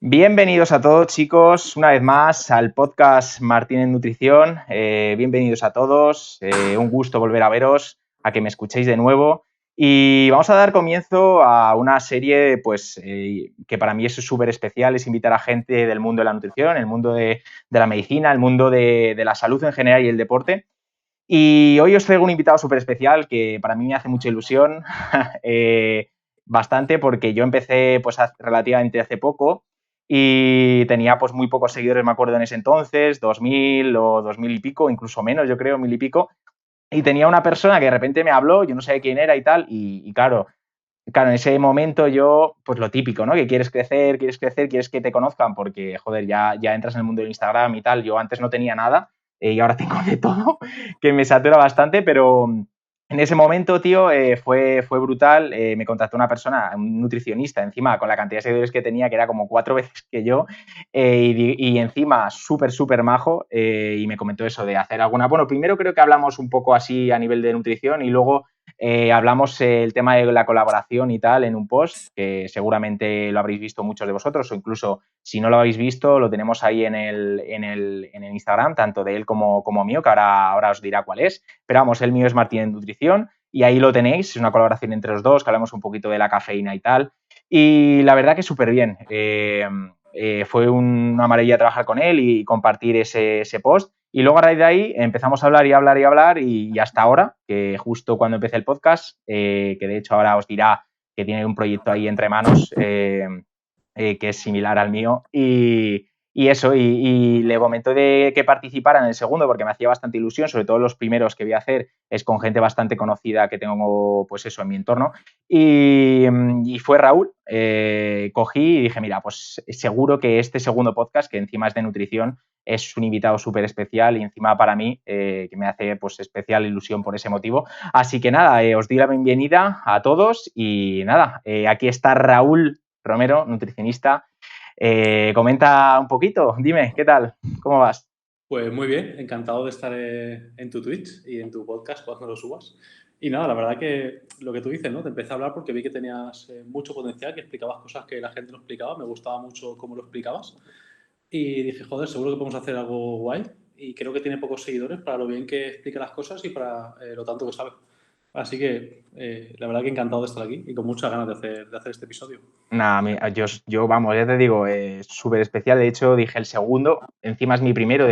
Bienvenidos a todos, chicos, una vez más al podcast Martín en Nutrición. Bienvenidos a todos, un gusto volver a veros, a que me escuchéis de nuevo. Y vamos a dar comienzo a una serie pues, que para mí es súper especial, es invitar a gente del mundo de la nutrición, el mundo de la medicina, el mundo de la salud en general y el deporte. Y hoy os traigo un invitado súper especial que para mí me hace mucha ilusión, bastante, porque yo empecé pues relativamente hace poco y tenía pues muy pocos seguidores, me acuerdo en ese entonces, 2000 o 2000 y pico, incluso menos, yo creo, 1000 y pico. Y tenía una persona que de repente me habló, yo no sabía quién era y tal, y claro, en ese momento yo, pues lo típico, ¿no? Que quieres crecer, quieres que te conozcan porque, joder, ya entras en el mundo de Instagram y tal. Yo antes no tenía nada y ahora tengo de todo, que me satura bastante, pero en ese momento, tío, fue brutal. Me contactó una persona, un nutricionista, encima, con la cantidad de seguidores que tenía, que era como 4 veces que yo, y encima súper majo, y me comentó eso de hacer alguna... Bueno, primero creo que hablamos un poco así a nivel de nutrición y luego hablamos el tema de la colaboración y tal en un post, que seguramente lo habréis visto muchos de vosotros, o incluso si no lo habéis visto, lo tenemos ahí en el Instagram, tanto de él como mío, que ahora os dirá cuál es. Pero vamos, el mío es Martín en Nutrición y ahí lo tenéis, es una colaboración entre los dos, que hablamos un poquito de la cafeína y tal. Y la verdad que súper bien. Fue una maravilla trabajar con él y compartir ese post. Y luego a raíz de ahí empezamos a hablar y hablar y hablar y hasta ahora, que justo cuando empecé el podcast, que de hecho ahora os dirá que tiene un proyecto ahí entre manos que es similar al mío y eso, y le comentó de que participara en el segundo porque me hacía bastante ilusión, sobre todo los primeros que voy a hacer es con gente bastante conocida que tengo, pues eso, en mi entorno. Y fue Raúl, cogí y dije, mira, pues seguro que este segundo podcast, que encima es de nutrición, es un invitado súper especial y encima para mí, que me hace pues especial ilusión por ese motivo. Así que nada, os doy la bienvenida a todos y nada, aquí está Raúl Romero, nutricionista. Comenta un poquito, dime, ¿qué tal? ¿Cómo vas? Pues muy bien, encantado de estar en tu Twitch y en tu podcast cuando lo subas. Y nada, la verdad que lo que tú dices, ¿no? Te empecé a hablar porque vi que tenías mucho potencial, que explicabas cosas que la gente no explicaba, me gustaba mucho cómo lo explicabas. Y dije, joder, seguro que podemos hacer algo guay. Y creo que tiene pocos seguidores para lo bien que explica las cosas y para lo tanto que sabe. Así que la verdad que encantado de estar aquí y con muchas ganas de hacer este episodio. Nada, yo, vamos, ya te digo, súper especial. De hecho, dije el segundo, encima es mi primero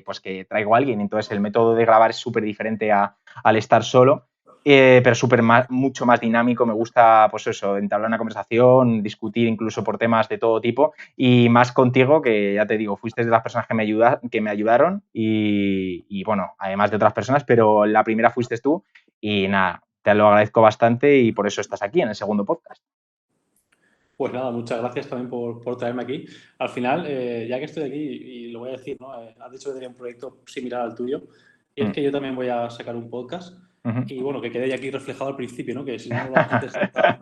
pues que traigo a alguien, entonces el método de grabar es súper diferente al estar solo, pero mucho más dinámico. Me gusta, pues eso, entablar una conversación, discutir incluso por temas de todo tipo y más contigo, que ya te digo, fuiste de las personas que me ayudaron y bueno, además de otras personas, pero la primera fuiste tú y nada, te lo agradezco bastante y por eso estás aquí en el segundo podcast. Pues nada, muchas gracias también por traerme aquí. Al final, ya que estoy aquí, y lo voy a decir, ¿no? Has dicho que tenía un proyecto similar al tuyo, y es Mm. que yo también voy a sacar un podcast, Ujú. y bueno, que quede ya aquí reflejado al principio, ¿no? Que si no, la gente se está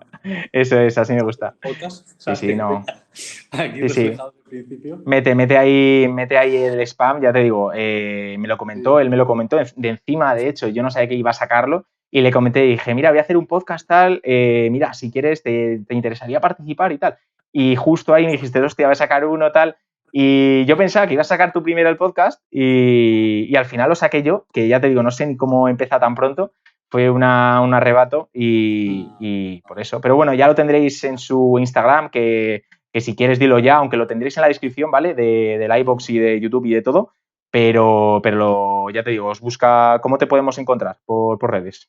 Eso es, así me gusta. podcast, o Sí, sea, sí, que quede no. ya aquí Sí, sí. reflejado al principio. Mete ahí el spam, ya te digo, me lo comentó, Sí. él me lo comentó de encima, de hecho, yo no sabía que iba a sacarlo y le comenté, dije, mira, voy a hacer un podcast tal, mira, si quieres, te interesaría participar y tal. Y justo ahí me dijiste, hostia, voy a sacar uno tal. Y yo pensaba que ibas a sacar tú primero el podcast y al final lo saqué yo, que ya te digo, no sé ni cómo empezó tan pronto, fue un arrebato y por eso. Pero bueno, ya lo tendréis en su Instagram, que si quieres dilo ya, aunque lo tendréis en la descripción, ¿vale? Del iVoox y de YouTube y de todo, pero ya te digo, os busca, ¿cómo te podemos encontrar por redes?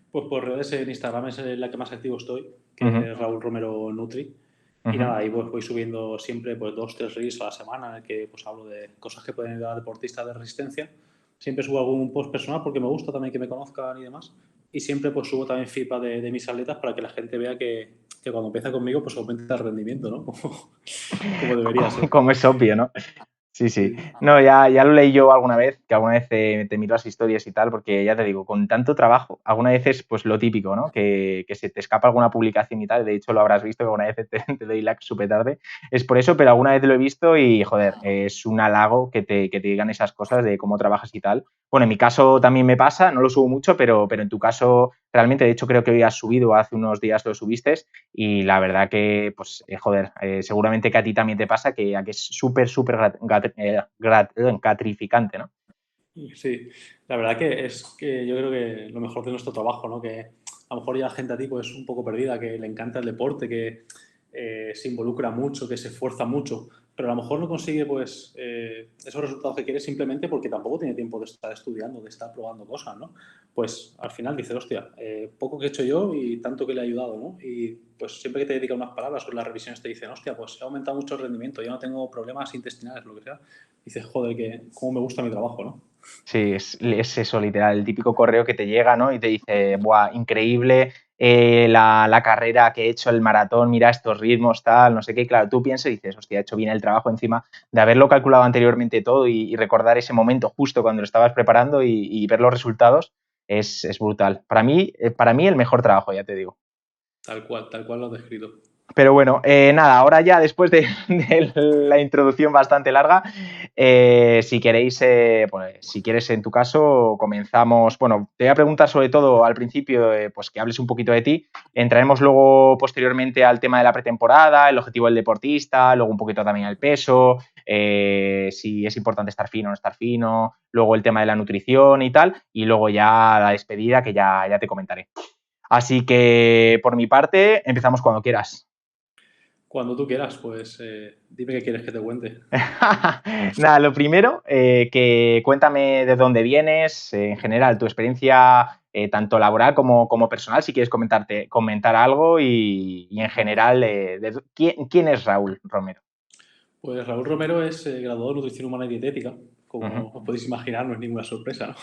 Pues por redes en Instagram es en la que más activo estoy, Ujú, que es Raúl Romero Nutri. Y ujú. nada, ahí pues voy subiendo siempre pues 2, 3 reels a la semana en el que pues hablo de cosas que pueden ayudar a deportistas de resistencia. Siempre subo algún post personal porque me gusta también que me conozcan y demás. Y siempre pues subo también feedback de mis atletas para que la gente vea que cuando empieza conmigo pues aumenta el rendimiento, ¿no? Como debería ser. Como es obvio, ¿no? Sí, sí. Y nada. No, ya lo leí yo alguna vez, que alguna vez te miro las historias y tal, porque ya te digo, con tanto trabajo, alguna vez es pues lo típico, ¿no? Que se te escapa alguna publicación y tal, de hecho lo habrás visto, que alguna vez te doy like súper tarde, es por eso, pero alguna vez lo he visto y, joder, es un halago que te digan esas cosas de cómo trabajas y tal. Bueno, en mi caso también me pasa, no lo subo mucho, pero en tu caso realmente, de hecho creo que hoy has subido, hace unos días lo subiste, y la verdad que, pues, joder, seguramente que a ti también te pasa, que es súper, súper gratificante, ¿no? Sí, la verdad que es que yo creo que lo mejor de nuestro trabajo, ¿no? Que a lo mejor ya la gente a ti pues un poco perdida, que le encanta el deporte, que se involucra mucho, que se esfuerza mucho, pero a lo mejor no consigue pues esos resultados que quiere simplemente porque tampoco tiene tiempo de estar estudiando, de estar probando cosas, ¿no? Pues al final dices, hostia, poco que he hecho yo y tanto que le ha ayudado, ¿no? Y pues siempre que te dedica unas palabras o en las revisiones te dicen, hostia, pues he aumentado mucho el rendimiento, ya no tengo problemas intestinales, lo que sea. Dices, joder, que cómo me gusta mi trabajo, ¿no? Sí, es eso, literal, el típico correo que te llega, ¿no? Y te dice, buah, increíble la carrera que he hecho, el maratón, mira estos ritmos, tal, no sé qué. Claro, tú piensas y dices, hostia, he hecho bien el trabajo encima de haberlo calculado anteriormente todo y recordar ese momento justo cuando lo estabas preparando y ver los resultados, es brutal. Para mí el mejor trabajo, ya te digo. Tal cual lo has descrito. Pero bueno, nada, ahora ya después de la introducción bastante larga, si queréis, pues, si quieres en tu caso, comenzamos. Bueno, te voy a preguntar sobre todo al principio, pues que hables un poquito de ti. Entraremos luego posteriormente al tema de la pretemporada, el objetivo del deportista, luego un poquito también el peso, si es importante estar fino o no estar fino, luego el tema de la nutrición y tal, y luego ya la despedida que ya te comentaré. Así que por mi parte, empezamos cuando quieras. Cuando tú quieras, pues dime qué quieres que te cuente. Nada, lo primero, que cuéntame de dónde vienes, en general, tu experiencia tanto laboral como personal, si quieres comentar algo y en general, ¿quién es Raúl Romero? Pues Raúl Romero es graduado de Nutrición Humana y Dietética. Ujú. Como os podéis imaginar, no es ninguna sorpresa, ¿no?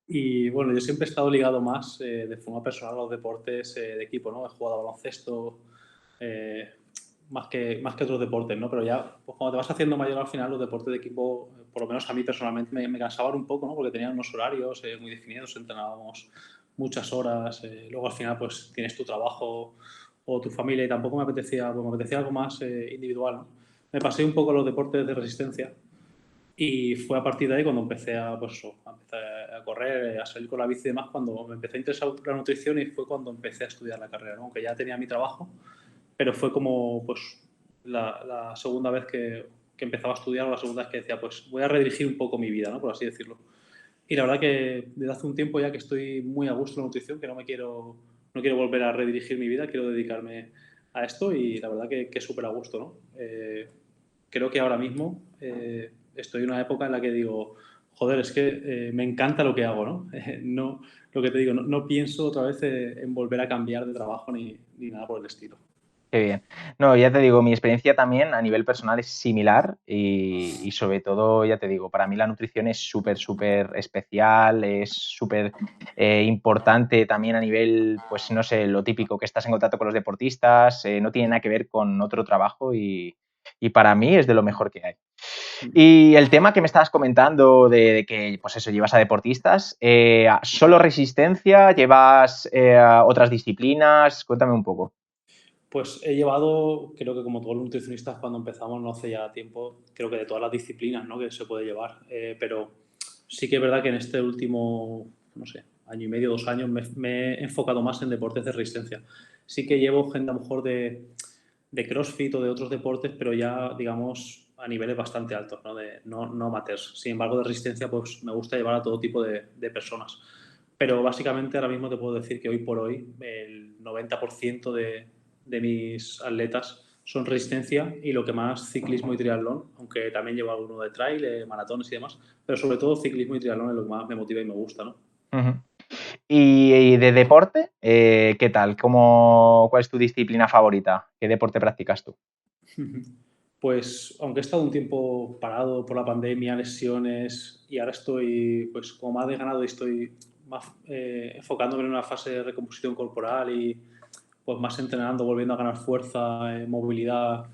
Y bueno, yo siempre he estado ligado más de forma personal a los deportes de equipo, ¿no? He jugado a baloncesto eh, más que otros deportes, ¿no? Pero ya, pues cuando te vas haciendo mayor al final, los deportes de equipo, por lo menos a mí personalmente, me cansaban un poco, ¿no? Porque tenían unos horarios muy definidos, entrenábamos muchas horas, luego al final pues tienes tu trabajo o tu familia y tampoco pues, me apetecía algo más individual, ¿no? Me pasé un poco a los deportes de resistencia y fue a partir de ahí cuando empecé a, pues eso, a empezar a correr, a salir con la bici y demás, cuando me empecé a interesar la nutrición y fue cuando empecé a estudiar la carrera, ¿no? Aunque ya tenía mi trabajo, pero fue como pues la segunda vez que empezaba a estudiar o la segunda vez que decía, pues voy a redirigir un poco mi vida, ¿no? Por así decirlo. Y la verdad que desde hace un tiempo ya que estoy muy a gusto en la nutrición, que no quiero volver a redirigir mi vida, quiero dedicarme a esto y la verdad que súper a gusto, ¿no? Creo que ahora mismo estoy en una época en la que digo, joder, es que me encanta lo que hago, ¿no? No, lo que te digo, no pienso otra vez en volver a cambiar de trabajo ni nada por el estilo. Qué bien. No, ya te digo, mi experiencia también a nivel personal es similar y sobre todo, ya te digo, para mí la nutrición es súper, súper especial, es súper importante también a nivel, pues no sé, lo típico, que estás en contacto con los deportistas, no tiene nada que ver con otro trabajo y para mí es de lo mejor que hay. Y el tema que me estabas comentando de que, pues eso, llevas a deportistas, ¿solo resistencia? ¿Llevas otras disciplinas? Cuéntame un poco. Pues he llevado, creo que como todos los nutricionistas cuando empezamos, no hace ya tiempo, creo que de todas las disciplinas, ¿no? Que se puede llevar. Pero sí que es verdad que en este último, no sé, año y medio, 2 años, me he enfocado más en deportes de resistencia. Sí que llevo gente a lo mejor de CrossFit o de otros deportes, pero ya, digamos, a niveles bastante altos, ¿no? No amateurs. Sin embargo, de resistencia, pues me gusta llevar a todo tipo de personas. Pero básicamente ahora mismo te puedo decir que hoy por hoy el 90% de mis atletas son resistencia y lo que más ciclismo y triatlón, aunque también llevo alguno de trail, maratones y demás, pero sobre todo ciclismo y triatlón es lo que más me motiva y me gusta, ¿no? Ujú. Y de deporte, ¿qué tal? ¿Cuál es tu disciplina favorita? ¿Qué deporte practicas tú? Pues aunque he estado un tiempo parado por la pandemia, lesiones y ahora estoy, pues como más de ganado y estoy más enfocándome en una fase de recomposición corporal y pues más entrenando, volviendo a ganar fuerza, movilidad,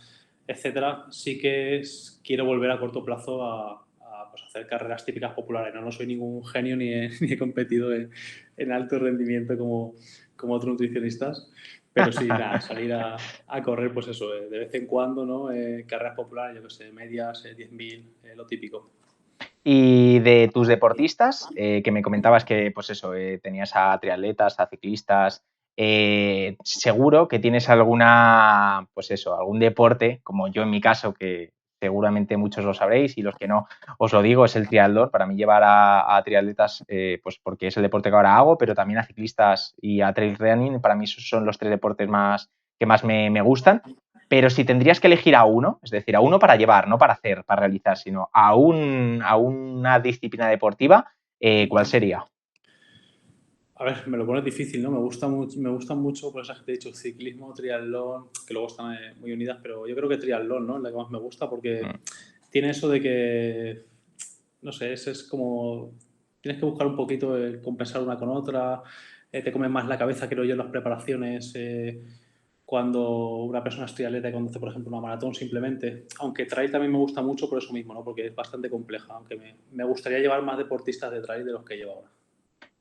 etcétera, sí que quiero volver a corto plazo pues, hacer carreras típicas populares. No soy ningún genio ni he competido en alto rendimiento como otros nutricionistas, pero sí, nada, salir a correr, pues eso, de vez en cuando, ¿no? Carreras populares, yo qué sé, medias, 10.000, lo típico. Y de tus deportistas, que me comentabas que, pues eso, tenías a triatletas, a ciclistas, seguro que tienes alguna, pues eso, algún deporte, como yo en mi caso, que seguramente muchos lo sabréis y los que no, os lo digo, es el triatlón. Para mí llevar a triatletas, pues porque es el deporte que ahora hago, pero también a ciclistas y a trail running, para mí esos son los tres deportes que más me gustan. Pero si tendrías que elegir a uno, es decir, a uno para llevar, no para hacer, para realizar, sino a una disciplina deportiva, ¿cuál sería? A ver, me lo pones difícil, ¿no? Me gustan mucho, por eso que te he dicho, ciclismo, triatlón, que luego están muy unidas, pero yo creo que triatlón, ¿no? Es la que más me gusta porque Mm. tiene eso de que, no sé, es como, tienes que buscar un poquito el compensar una con otra, te comes más la cabeza, creo yo, en las preparaciones, cuando una persona es triatleta y conduce, por ejemplo, una maratón simplemente. Aunque trail también me gusta mucho por eso mismo, ¿no? Porque es bastante compleja, aunque me gustaría llevar más deportistas de trail de los que llevo ahora.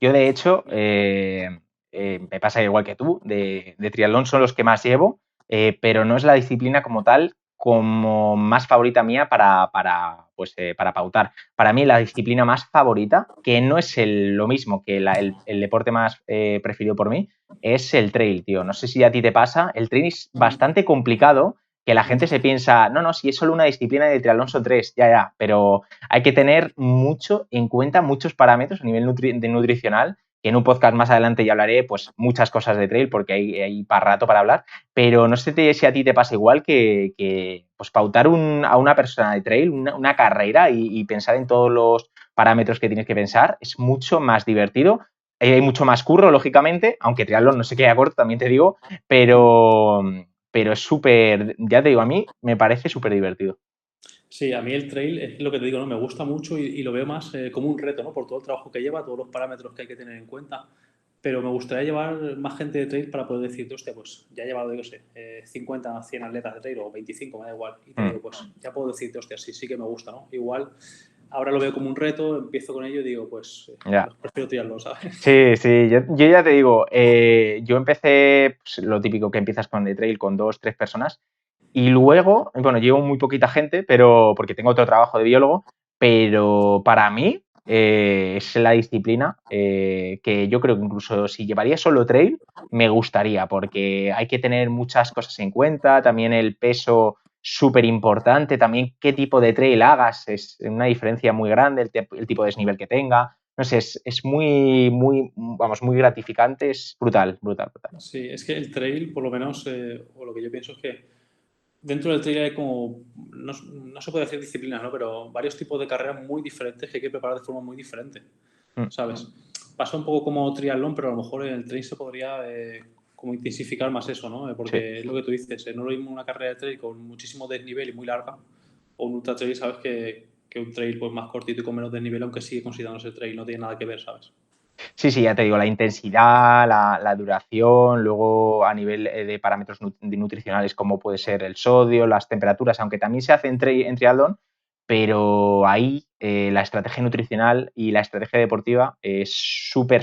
Yo, de hecho, me pasa igual que tú, de triatlón son los que más llevo, pero no es la disciplina como tal como más favorita mía para pautar. Para mí la disciplina más favorita, que no es lo mismo que el deporte más preferido por mí, es el trail, tío. No sé si a ti te pasa, el trail es bastante complicado, que la gente se piensa, no, no, si es solo una disciplina y de triatlón son tres, ya, pero hay que tener mucho en cuenta, muchos parámetros a nivel de nutricional, que en un podcast más adelante ya hablaré, pues muchas cosas de trail, porque hay para rato para hablar, pero no sé si a ti te pasa igual que pues pautar a una persona de trail, una carrera y pensar en todos los parámetros que tienes que pensar, es mucho más divertido. Hay mucho más curro, lógicamente, aunque triatlón no se queda corto, también te digo, pero, pero es súper, ya te digo, a mí me parece súper divertido. Sí, a mí el trail es lo que te digo, ¿no? Me gusta mucho y lo veo más como un reto, ¿no? Por todo el trabajo que lleva, todos los parámetros que hay que tener en cuenta. Pero me gustaría llevar más gente de trail para poder decirte, hostia, pues ya he llevado, yo sé, 50, 100 atletas de trail o 25, me da igual. Y te Mm. digo, pues ya puedo decirte, hostia, sí, sí que me gusta, ¿no? Igual ahora lo veo como un reto, empiezo con ello y digo, pues Ya. prefiero tirarlo, ¿sabes? Sí, sí, yo ya te digo, yo empecé pues, lo típico que empiezas con The Trail con dos, tres personas y luego, bueno, llevo muy poquita gente, pero porque tengo otro trabajo de biólogo, pero para mí es la disciplina que yo creo que incluso si llevaría solo trail, me gustaría, porque hay que tener muchas cosas en cuenta, también el peso súper importante, también qué tipo de trail hagas, es una diferencia muy grande, el tipo de desnivel que tenga. No sé, es vamos, muy gratificante, es brutal, brutal, brutal. Sí, es que el trail, por lo menos, o lo que yo pienso es que dentro del trail hay como, no se puede decir disciplinas, ¿no? Pero varios tipos de carreras muy diferentes que hay que preparar de forma muy diferente, Mm. ¿sabes? Pasa un poco como triatlón, pero a lo mejor en el trail se podría como intensificar más eso, ¿no? Sí. Porque es lo que tú dices, no es lo mismo una carrera de trail con muchísimo desnivel y muy larga, o un ultra trail, ¿sabes? Que un trail pues más cortito y con menos desnivel, aunque sigue considerándose trail, no tiene nada que ver, ¿sabes? Sí, sí, ya te digo, la intensidad, la duración, luego a nivel de parámetros nutricionales como puede ser el sodio, las temperaturas, aunque también se hace en triatlón, pero ahí la estrategia nutricional y la estrategia deportiva es súper,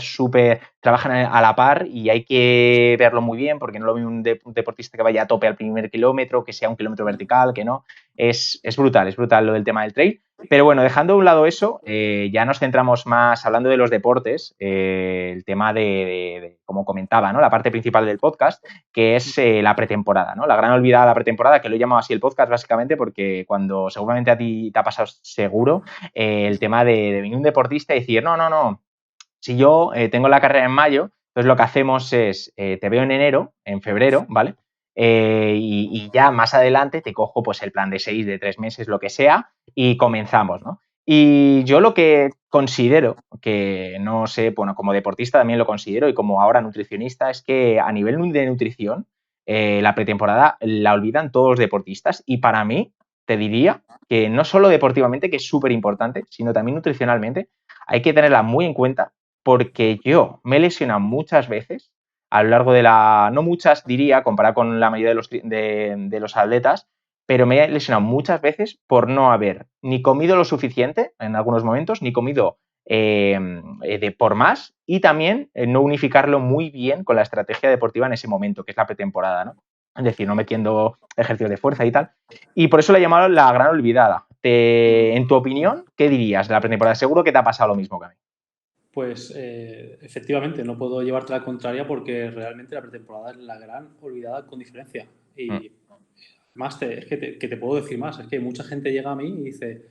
trabajan a la par y hay que verlo muy bien porque no es lo mismo un deportista que vaya a tope al primer kilómetro, que sea un kilómetro vertical, que no. Es brutal lo del tema del trail. Pero bueno, dejando a un lado eso, ya nos centramos más hablando de los deportes, el tema como comentaba, ¿no? La parte principal del podcast, que es la pretemporada, ¿no? La gran olvidada de la pretemporada, que lo he llamado así el podcast básicamente porque cuando seguramente a ti te ha pasado seguro el tema de venir un deportista y decir, no, no, no, si yo tengo la carrera en mayo, entonces lo que hacemos es, te veo en enero, en febrero, ¿vale? Y ya más adelante te cojo pues el plan de 6, de 3 meses, lo que sea, y comenzamos, ¿no? Y yo lo que considero, que no sé, bueno, como deportista también lo considero y como ahora nutricionista, es que a nivel de nutrición, la pretemporada la olvidan todos los deportistas y para mí te diría que no solo deportivamente, que es súper importante, sino también nutricionalmente, hay que tenerla muy en cuenta porque yo me he lesionado muchas veces a lo largo no muchas diría, comparado con la mayoría de los atletas, pero me he lesionado muchas veces por no haber ni comido lo suficiente en algunos momentos, ni comido por más, y también no unificarlo muy bien con la estrategia deportiva en ese momento, que es la pretemporada, ¿no? Es decir, no metiendo ejercicios de fuerza y tal. Y por eso la llamaron la gran olvidada. En tu opinión, ¿qué dirías de la pretemporada? Seguro que te ha pasado lo mismo que a mí. Pues efectivamente, no puedo llevarte la contraria porque realmente la pretemporada es la gran olvidada con diferencia. Mm. Y más, es que te puedo decir más, es que mucha gente llega a mí y dice,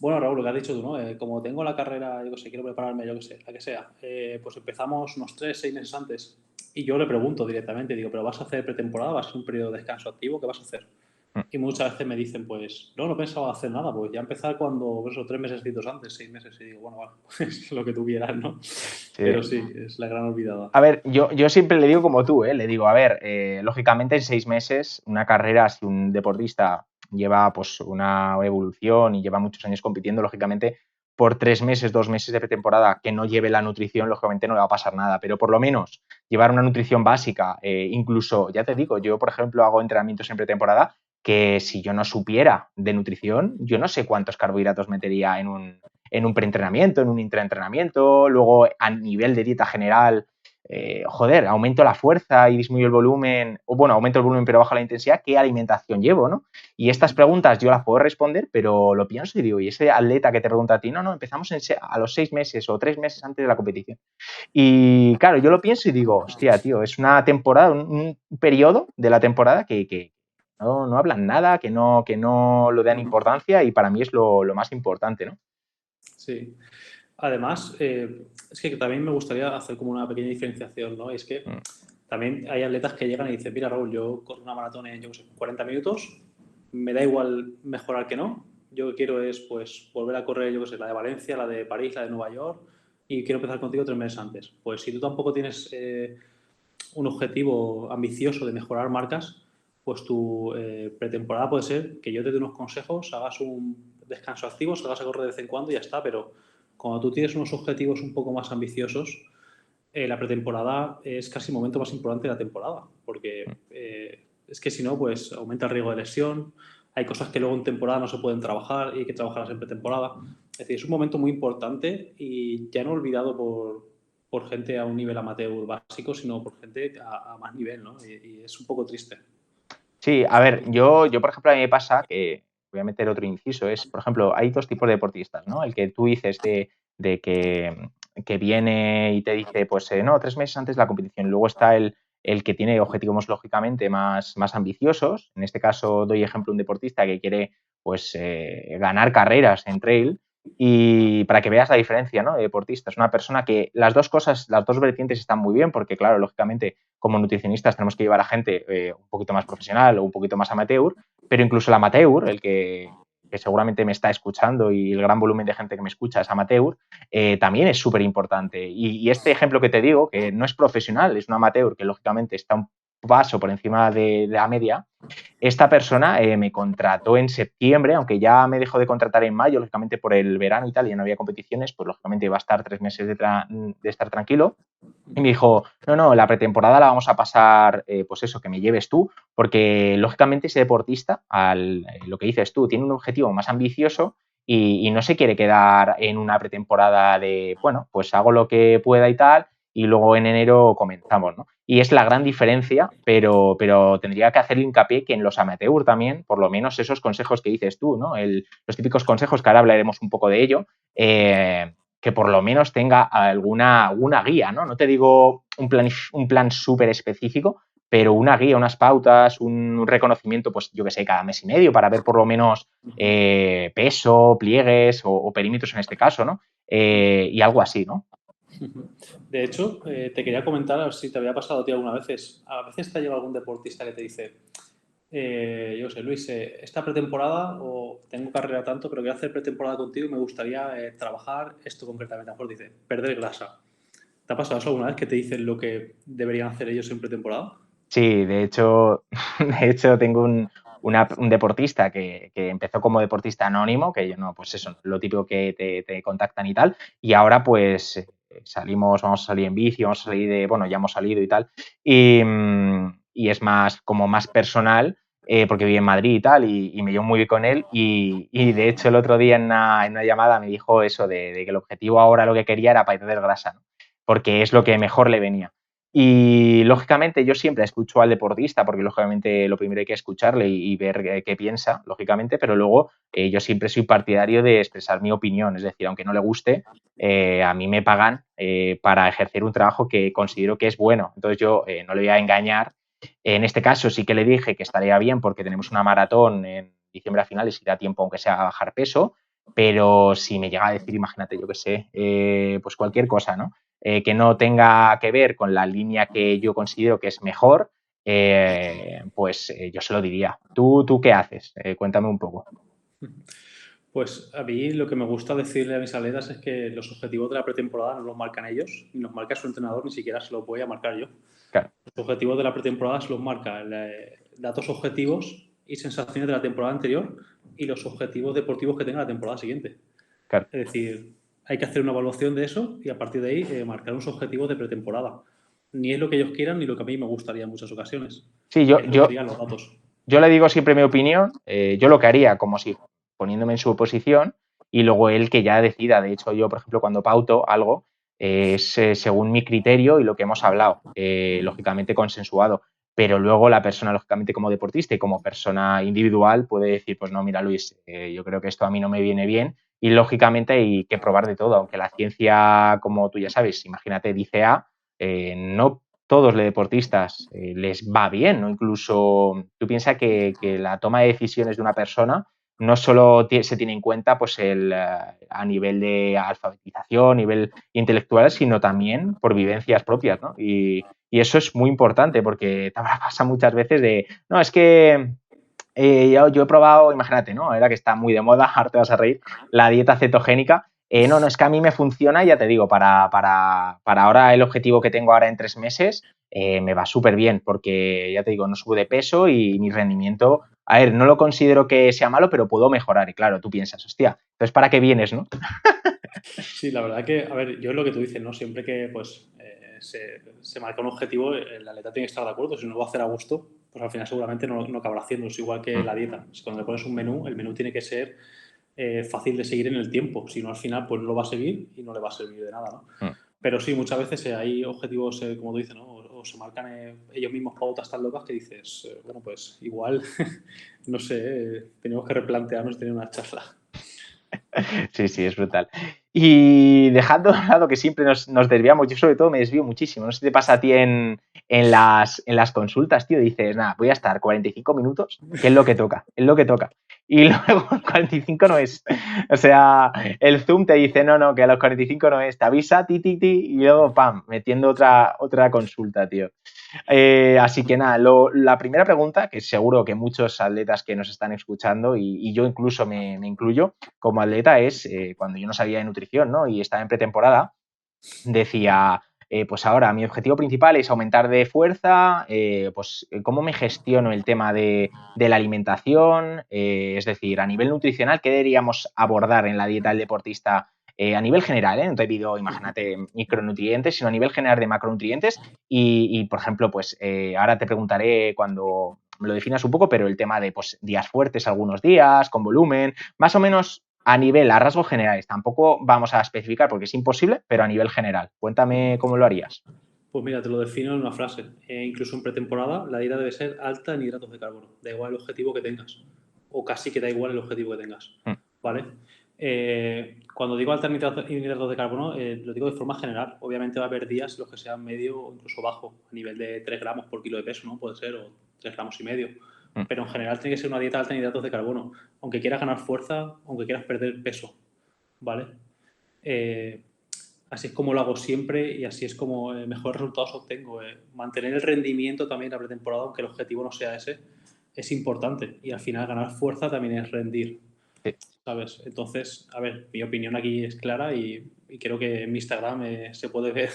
bueno, Raúl, lo que has dicho tú, ¿no? Como tengo la carrera, yo qué sé, quiero prepararme, yo qué sé, la que sea, pues empezamos unos 3, 6 meses antes. Y yo le pregunto directamente, digo, ¿pero vas a hacer pretemporada? ¿Vas a hacer un periodo de descanso activo? ¿Qué vas a hacer? Mm. Y muchas veces me dicen, pues, no pensaba hacer nada, pues ya empezar cuando, pues eso, 3 meses antes, 6 meses, y digo, bueno, vale, pues lo que tú quieras, ¿no? Sí. Pero sí, es la gran olvidada. A ver, yo siempre le digo como tú, ¿eh? Le digo, a ver, lógicamente en 6 meses una carrera, si un deportista lleva pues una evolución y lleva muchos años compitiendo, lógicamente por 3 meses, 2 meses de pretemporada que no lleve la nutrición, lógicamente no le va a pasar nada, pero por lo menos llevar una nutrición básica, incluso, ya te digo, yo por ejemplo hago entrenamientos en pretemporada que si yo no supiera de nutrición, yo no sé cuántos carbohidratos metería en un preentrenamiento, en un intraentrenamiento, luego a nivel de dieta general joder, aumento la fuerza y disminuyo el volumen, o bueno, aumento el volumen pero bajo la intensidad, ¿qué alimentación llevo, no? Y estas preguntas yo las puedo responder, pero lo pienso y digo, ¿y ese atleta que te pregunta a ti? No, empezamos a los 6 meses o 3 meses antes de la competición. Y claro, yo lo pienso y digo, hostia, tío, es una temporada, un periodo de la temporada que no hablan nada, que no lo dan importancia y para mí es lo más importante, ¿no? Sí. Además, es que también me gustaría hacer como una pequeña diferenciación, ¿no? Es que Mm. también hay atletas que llegan y dicen, mira Raúl, yo corro una maratón en, yo qué sé, 40 minutos, me da igual mejorar que no, yo lo que quiero es pues volver a correr, yo qué sé, la de Valencia, la de París, la de Nueva York y quiero empezar contigo 3 meses antes. Pues si tú tampoco tienes un objetivo ambicioso de mejorar marcas, pues tu pretemporada puede ser que yo te dé unos consejos, hagas un descanso activo, salgas a correr de vez en cuando y ya está, pero cuando tú tienes unos objetivos un poco más ambiciosos, la pretemporada es casi el momento más importante de la temporada, porque es que si no, pues aumenta el riesgo de lesión, hay cosas que luego en temporada no se pueden trabajar y hay que trabajarlas en pretemporada. Es decir, es un momento muy importante y ya no olvidado por gente a un nivel amateur básico, sino por gente a más nivel, ¿no? Y es un poco triste. Sí, a ver, yo por ejemplo, a mí me pasa que, voy a meter otro inciso, es, por ejemplo, hay dos tipos de deportistas, ¿no? El que tú dices de que viene y te dice, pues, no, 3 meses antes de la competición. Luego está el que tiene objetivos, lógicamente, más ambiciosos. En este caso, doy ejemplo un deportista que quiere, pues, ganar carreras en trail y para que veas la diferencia, ¿no? De deportistas. Una persona que las dos cosas, las dos vertientes están muy bien porque, claro, lógicamente, como nutricionistas tenemos que llevar a gente un poquito más profesional o un poquito más amateur, pero incluso el amateur, el que seguramente me está escuchando y el gran volumen de gente que me escucha es amateur, también es súper importante. Y este ejemplo que te digo, que no es profesional, es un amateur que lógicamente está un paso por encima de la media, esta persona me contrató en septiembre, aunque ya me dejó de contratar en mayo, lógicamente por el verano y tal, ya no había competiciones, pues lógicamente iba a estar 3 meses de estar tranquilo. Y me dijo, no, la pretemporada la vamos a pasar, pues eso, que me lleves tú, porque lógicamente ese deportista, lo que dices tú, tiene un objetivo más ambicioso y no se quiere quedar en una pretemporada de, bueno, pues hago lo que pueda y tal, y luego en enero comenzamos, ¿no? Y es la gran diferencia, pero tendría que hacer hincapié que en los amateur también, por lo menos esos consejos que dices tú, ¿no? Los típicos consejos, que ahora hablaremos un poco de ello, que por lo menos tenga alguna guía, ¿no? No te digo un plan súper específico, pero una guía, unas pautas, un reconocimiento, pues yo que sé, cada mes y medio para ver por lo menos peso, pliegues o perímetros en este caso, ¿no? Y algo así, ¿no? De hecho, te quería comentar a ver si te había pasado a ti alguna vez. A veces te ha llegado algún deportista que te dice, yo sé, Luis, esta pretemporada o tengo carrera tanto, pero quiero hacer pretemporada contigo y me gustaría trabajar esto concretamente. A lo mejor dice, perder grasa. ¿Te ha pasado eso alguna vez que te dicen lo que deberían hacer ellos en pretemporada? Sí, de hecho, de hecho tengo un deportista que empezó como deportista anónimo, que yo no, pues eso, lo típico que te contactan y tal, y ahora pues vamos a salir en bici, vamos a salir bueno, ya hemos salido y tal, y es más, como más personal, porque vive en Madrid y tal, y me llevo muy bien con él. Y de hecho, el otro día en una llamada me dijo eso de que el objetivo ahora lo que quería era perder grasa, ¿no? Porque es lo que mejor le venía. Y lógicamente yo siempre escucho al deportista, porque lógicamente lo primero hay que escucharle y ver qué piensa, lógicamente, pero luego yo siempre soy partidario de expresar mi opinión, es decir, aunque no le guste, a mí me pagan para ejercer un trabajo que considero que es bueno. Entonces yo no le voy a engañar. En este caso sí que le dije que estaría bien porque tenemos una maratón en diciembre a finales y da tiempo aunque sea a bajar peso, pero si me llega a decir, imagínate, yo qué sé, pues cualquier cosa, ¿no? Que no tenga que ver con la línea que yo considero que es mejor, pues yo se lo diría. ¿Tú qué haces? Cuéntame un poco. Pues a mí lo que me gusta decirle a mis atletas es que los objetivos de la pretemporada no los marcan ellos, ni los marca su entrenador, ni siquiera se los voy a marcar yo. Claro, Los objetivos de la pretemporada se los marca datos objetivos y sensaciones de la temporada anterior y los objetivos deportivos que tenga la temporada siguiente. claro. Es decir, hay que hacer una evaluación de eso y a partir de ahí marcar unos objetivos de pretemporada. Ni es lo que ellos quieran ni lo que a mí me gustaría en muchas ocasiones. Sí, Es lo que digan los datos. yo le digo siempre mi opinión, yo lo que haría como si poniéndome en su posición y luego él que ya decida. De hecho, yo, por ejemplo, cuando pauto algo, es según mi criterio y lo que hemos hablado, lógicamente consensuado. Pero luego la persona, lógicamente, como deportista y como persona individual, puede decir, pues no, mira, Luis, yo creo que esto a mí no me viene bien y lógicamente hay que probar de todo, aunque la ciencia, como tú ya sabes, imagínate, dice A, no todos los deportistas les va bien, ¿no? Incluso tú piensas que la toma de decisiones de una persona no solo se tiene en cuenta pues a nivel de alfabetización, a nivel intelectual, sino también por vivencias propias, ¿no? Y eso es muy importante porque te habrá pasado muchas veces de, no, es que yo he probado, imagínate, ¿no? Ahora que está muy de moda, ahora te vas a reír, la dieta cetogénica. No, es que a mí me funciona, ya te digo, para ahora el objetivo que tengo ahora en 3 meses, me va súper bien, porque ya te digo, no subo de peso y mi rendimiento, a ver, no lo considero que sea malo, pero puedo mejorar. Y claro, tú piensas, hostia, entonces ¿para qué vienes, no? Sí, la verdad que, a ver, yo es lo que tú dices, ¿no? Siempre que pues se marca un objetivo, el atleta tiene que estar de acuerdo. Si no lo va a hacer a gusto, pues al final seguramente no acabará haciendo. Es igual que la dieta. Si cuando le pones un menú, el menú tiene que ser fácil de seguir en el tiempo. Si no, al final, pues no lo va a seguir y no le va a servir de nada, ¿no? Mm. Pero sí, muchas veces hay objetivos, como tú dices, ¿no? O se marcan ellos mismos pautas tan locas que dices, bueno, pues igual, no sé, tenemos que replantearnos tener una charla. Sí, sí, es brutal. Y dejando de lado que siempre nos desviamos, yo sobre todo me desvío muchísimo. No sé si te pasa a ti en las consultas, tío. Dices, nada, voy a estar 45 minutos, que es lo que toca, es lo que toca. Y luego 45 no es. O sea, el Zoom te dice, no, no, que a los 45 no es. Te avisa, ti, ti, ti, y luego, pam, metiendo otra consulta, tío. Así que nada, la primera pregunta, que seguro que muchos atletas que nos están escuchando, y yo incluso me incluyo, como atleta es cuando yo no sabía de nutrición, ¿no? Y estaba en pretemporada, decía, pues ahora mi objetivo principal es aumentar de fuerza, pues cómo me gestiono el tema de la alimentación, es decir, a nivel nutricional, ¿qué deberíamos abordar en la dieta del deportista a nivel general? No te pido, imagínate, micronutrientes, sino a nivel general de macronutrientes y por ejemplo, pues ahora te preguntaré cuando me lo definas un poco, pero el tema de pues, días fuertes algunos días, con volumen, más o menos a nivel, a rasgos generales. Tampoco vamos a especificar porque es imposible, pero a nivel general. Cuéntame cómo lo harías. Pues mira, te lo defino en una frase. Incluso en pretemporada, la dieta debe ser alta en hidratos de carbono. Da igual el objetivo que tengas. O casi que da igual el objetivo que tengas. Mm. ¿Vale? Cuando digo alta en hidratos de carbono, lo digo de forma general. Obviamente va a haber días en los que sean medio o incluso bajo, a nivel de 3 gramos por kilo de peso, ¿no? Puede ser, o 3 gramos y medio. Mm. Pero en general tiene que ser una dieta alta en hidratos de carbono. Aunque quieras ganar fuerza, aunque quieras perder peso. ¿Vale? Así es como lo hago siempre y así es como mejores resultados obtengo. Mantener el rendimiento también en la pretemporada, aunque el objetivo no sea ese, es importante. Y al final ganar fuerza también es rendir, Sí. ¿sabes? Entonces, a ver, mi opinión aquí es clara y creo que en mi Instagram se puede ver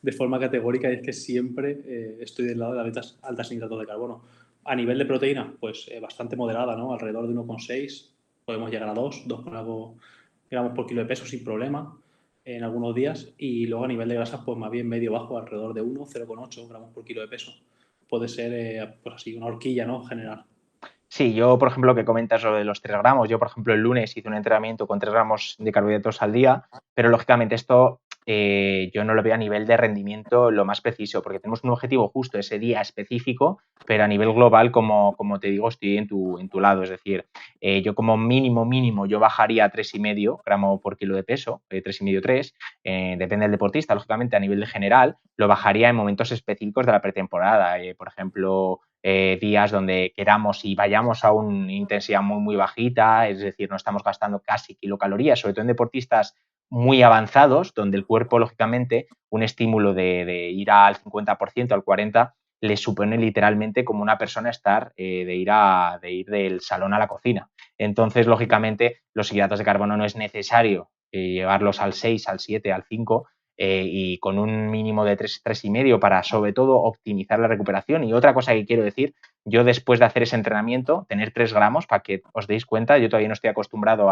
de forma categórica y es que siempre estoy del lado de las dietas altas en hidratos de carbono. A nivel de proteína, pues bastante moderada, ¿no? Alrededor de 1,6, podemos llegar a 2 algo gramos por kilo de peso sin problema en algunos días y luego a nivel de grasa pues más bien medio bajo, alrededor de 1, 0,8 gramos por kilo de peso. Puede ser pues así una horquilla, ¿no? General. Sí, yo, por ejemplo, lo que comentas lo de los 3 gramos, yo, por ejemplo, el lunes hice un entrenamiento con 3 gramos de carbohidratos al día, pero lógicamente esto yo no lo veo a nivel de rendimiento lo más preciso, porque tenemos un objetivo justo ese día específico, pero a nivel global, como te digo, estoy en tu lado. Es decir, yo como mínimo, yo bajaría a 3,5 gramos por kilo de peso, 3,5, 3, depende del deportista, lógicamente, a nivel de general, lo bajaría en momentos específicos de la pretemporada, por ejemplo, días donde queramos y vayamos a una intensidad muy bajita, es decir, no estamos gastando casi kilocalorías, sobre todo en deportistas muy avanzados, donde el cuerpo, lógicamente, un estímulo de ir al 50%, al 40%, le supone literalmente como una persona estar de ir del salón a la cocina. Entonces, lógicamente, los hidratos de carbono no es necesario llevarlos al 6, al 7, al 5, y con un mínimo de 3, 3,5 para sobre todo optimizar la recuperación. Y otra cosa que quiero decir, yo después de hacer ese entrenamiento, tener 3 gramos, para que os deis cuenta, yo todavía no estoy acostumbrado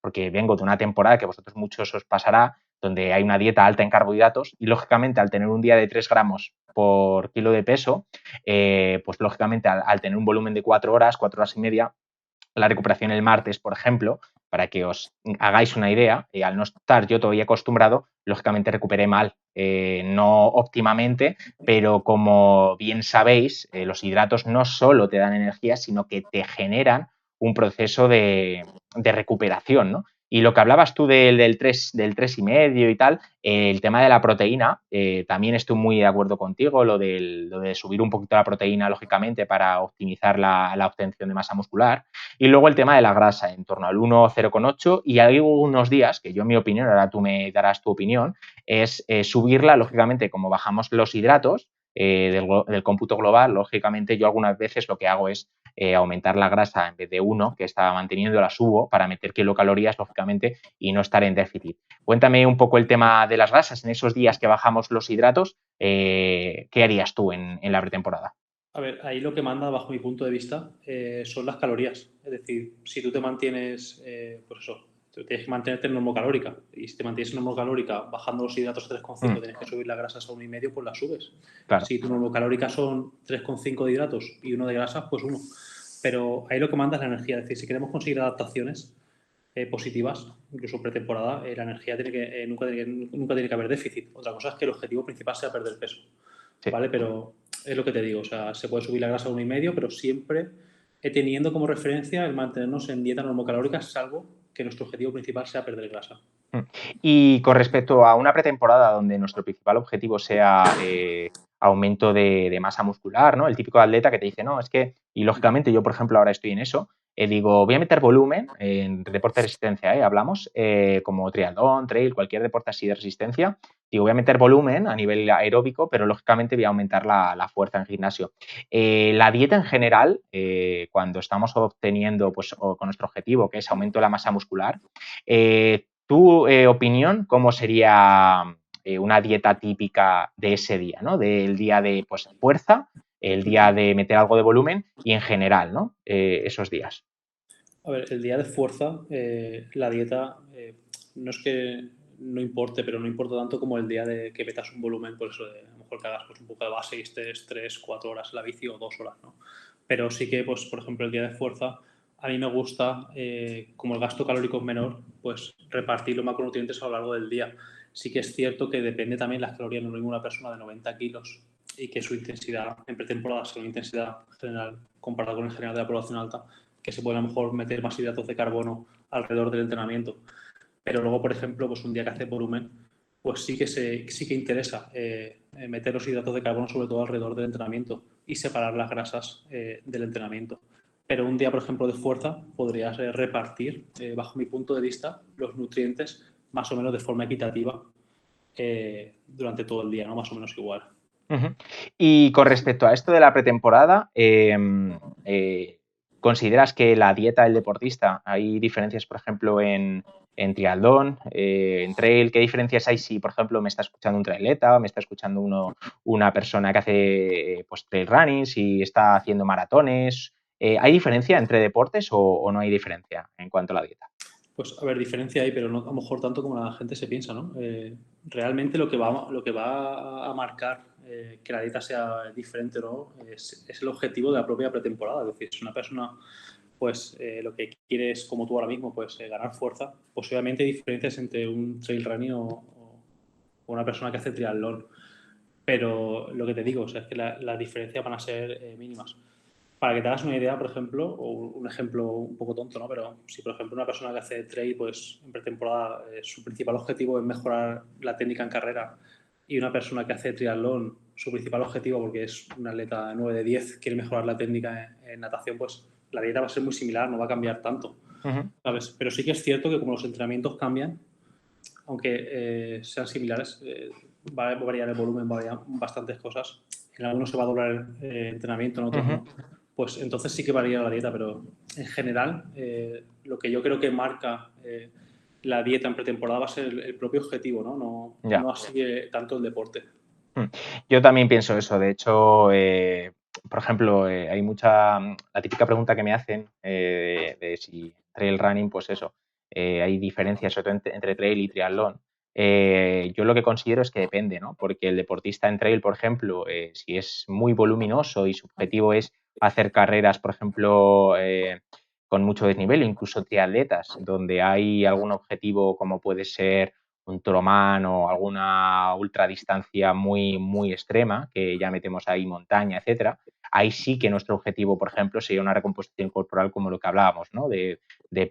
porque vengo de una temporada que a vosotros muchos os pasará, donde hay una dieta alta en carbohidratos y lógicamente al tener un día de 3 gramos por kilo de peso, pues lógicamente al tener un volumen de 4 horas y media, la recuperación el martes, por ejemplo, para que os hagáis una idea, al no estar yo todavía acostumbrado, lógicamente recuperé mal, no óptimamente, pero como bien sabéis, los hidratos no solo te dan energía, sino que te generan un proceso de recuperación, ¿no? Y lo que hablabas tú del 3,5 y tal, el tema de la proteína, también estoy muy de acuerdo contigo, lo de subir un poquito la proteína, lógicamente, para optimizar la obtención de masa muscular. Y luego el tema de la grasa, en torno al 1, 0,8, y hay unos días, que yo en mi opinión, ahora tú me darás tu opinión, es subirla, lógicamente, como bajamos los hidratos del cómputo global, lógicamente yo algunas veces lo que hago es aumentar la grasa en vez de 1, que estaba manteniendo, la subo para meter kilocalorías, lógicamente, y no estar en déficit. Cuéntame un poco el tema de las grasas, en esos días que bajamos los hidratos, ¿qué harías tú en la pretemporada? A ver, ahí lo que manda, bajo mi punto de vista, son las calorías. Es decir, si tú te mantienes, pues eso, tú tienes que mantenerte en normocalórica. Y si te mantienes en normocalórica bajando los hidratos a 3,5, tienes que subir las grasas a 1,5, pues las subes. Claro. Si tu normocalórica son 3,5 de hidratos y 1 de grasas, pues 1. Pero ahí lo que manda es la energía. Es decir, si queremos conseguir adaptaciones positivas, incluso pretemporada, la energía nunca tiene que haber déficit. Otra cosa es que el objetivo principal sea perder peso. Sí. ¿Vale? Pero es lo que te digo, o sea, se puede subir la grasa a 1,5, pero siempre teniendo como referencia el mantenernos en dieta normocalórica, salvo que nuestro objetivo principal sea perder grasa. Y con respecto a una pretemporada donde nuestro principal objetivo sea aumento de masa muscular, ¿no? El típico atleta que te dice, no, es que, y lógicamente yo, por ejemplo, ahora estoy en eso, digo, voy a meter volumen en deporte de resistencia, hablamos, como triatlón, trail, cualquier deporte así de resistencia, digo, voy a meter volumen a nivel aeróbico, pero lógicamente voy a aumentar la fuerza en gimnasio. La dieta en general, cuando estamos obteniendo, pues, con nuestro objetivo, que es aumento de la masa muscular, ¿tu opinión cómo sería una dieta típica de ese día, ¿no? Del día de pues, fuerza, el día de meter algo de volumen y en general, ¿no? Esos días. A ver, el día de fuerza, la dieta no es que no importe, pero no importa tanto como el día de que metas un volumen, por eso de, a lo mejor que hagas pues, un poco de base y estés 3, 4 horas en la bici o 2 horas, ¿no? Pero sí que, pues, por ejemplo, el día de fuerza, a mí me gusta, como el gasto calórico es menor, pues repartir los macronutrientes a lo largo del día. Sí que es cierto que depende también las calorías, no es lo mismo una persona de 90 kilos y que su intensidad en pretemporada sea una intensidad general comparada con el general de la población alta, que se puede a lo mejor meter más hidratos de carbono alrededor del entrenamiento. Pero luego, por ejemplo, pues un día que hace volumen, pues sí que interesa meter los hidratos de carbono sobre todo alrededor del entrenamiento y separar las grasas del entrenamiento. Pero un día, por ejemplo, de fuerza, podrías repartir, bajo mi punto de vista, los nutrientes más o menos de forma equitativa durante todo el día, ¿no? Más o menos igual. Ujú. Y con respecto a esto de la pretemporada, ¿consideras que la dieta del deportista, hay diferencias, por ejemplo, en triatlón, en trail? ¿Qué diferencias hay si, por ejemplo, me está escuchando un traileta, me está escuchando una persona que hace pues, trail running, si está haciendo maratones? ¿Hay diferencia entre deportes o no hay diferencia en cuanto a la dieta? Pues, a ver, diferencia hay, pero no a lo mejor tanto como la gente se piensa, ¿no? Realmente lo que va a marcar que la dieta sea diferente o no, es el objetivo de la propia pretemporada. Es decir, si una persona pues lo que quiere es, como tú ahora mismo, pues ganar fuerza, pues obviamente hay diferencias entre un trail running o una persona que hace triatlón. Pero lo que te digo, o sea, es que las diferencias van a ser mínimas. Para que te hagas una idea, por ejemplo, o un ejemplo un poco tonto, ¿no? Pero si, por ejemplo, una persona que hace trail, pues en pretemporada su principal objetivo es mejorar la técnica en carrera y una persona que hace triatlón, su principal objetivo, porque es un atleta 9 de 10, quiere mejorar la técnica en natación, pues la dieta va a ser muy similar, no va a cambiar tanto, ¿sabes? Pero sí que es cierto que como los entrenamientos cambian, aunque sean similares, va a variar el volumen, va a variar bastantes cosas. En algunos se va a doblar el entrenamiento, en otros no. Pues entonces sí que varía la dieta, pero en general lo que yo creo que marca la dieta en pretemporada va a ser el propio objetivo, ¿no? No así tanto el deporte. Yo también pienso eso. De hecho, por ejemplo, hay mucha... La típica pregunta que me hacen de si trail running, pues eso, hay diferencias sobre todo entre trail y triatlón. Yo lo que considero es que depende, ¿no? Porque el deportista en trail, por ejemplo, si es muy voluminoso y su objetivo es hacer carreras, por ejemplo, con mucho desnivel, incluso triatletas, donde hay algún objetivo como puede ser un Troman o alguna ultradistancia muy, muy extrema, que ya metemos ahí montaña, etcétera, ahí sí que nuestro objetivo, por ejemplo, sería una recomposición corporal como lo que hablábamos, ¿no? De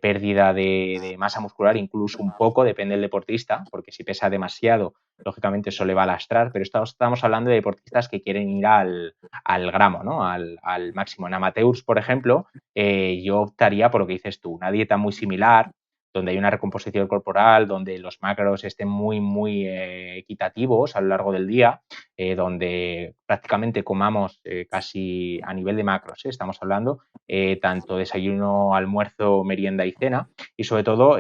pérdida de masa muscular, incluso un poco, depende del deportista, porque si pesa demasiado, lógicamente eso le va a lastrar, pero estamos hablando de deportistas que quieren ir al gramo, ¿no? Al máximo. En amateurs, por ejemplo, yo optaría por lo que dices tú, una dieta muy similar, donde hay una recomposición corporal, donde los macros estén muy, muy equitativos a lo largo del día, donde prácticamente comamos casi a nivel de macros, estamos hablando, tanto desayuno, almuerzo, merienda y cena, y sobre todo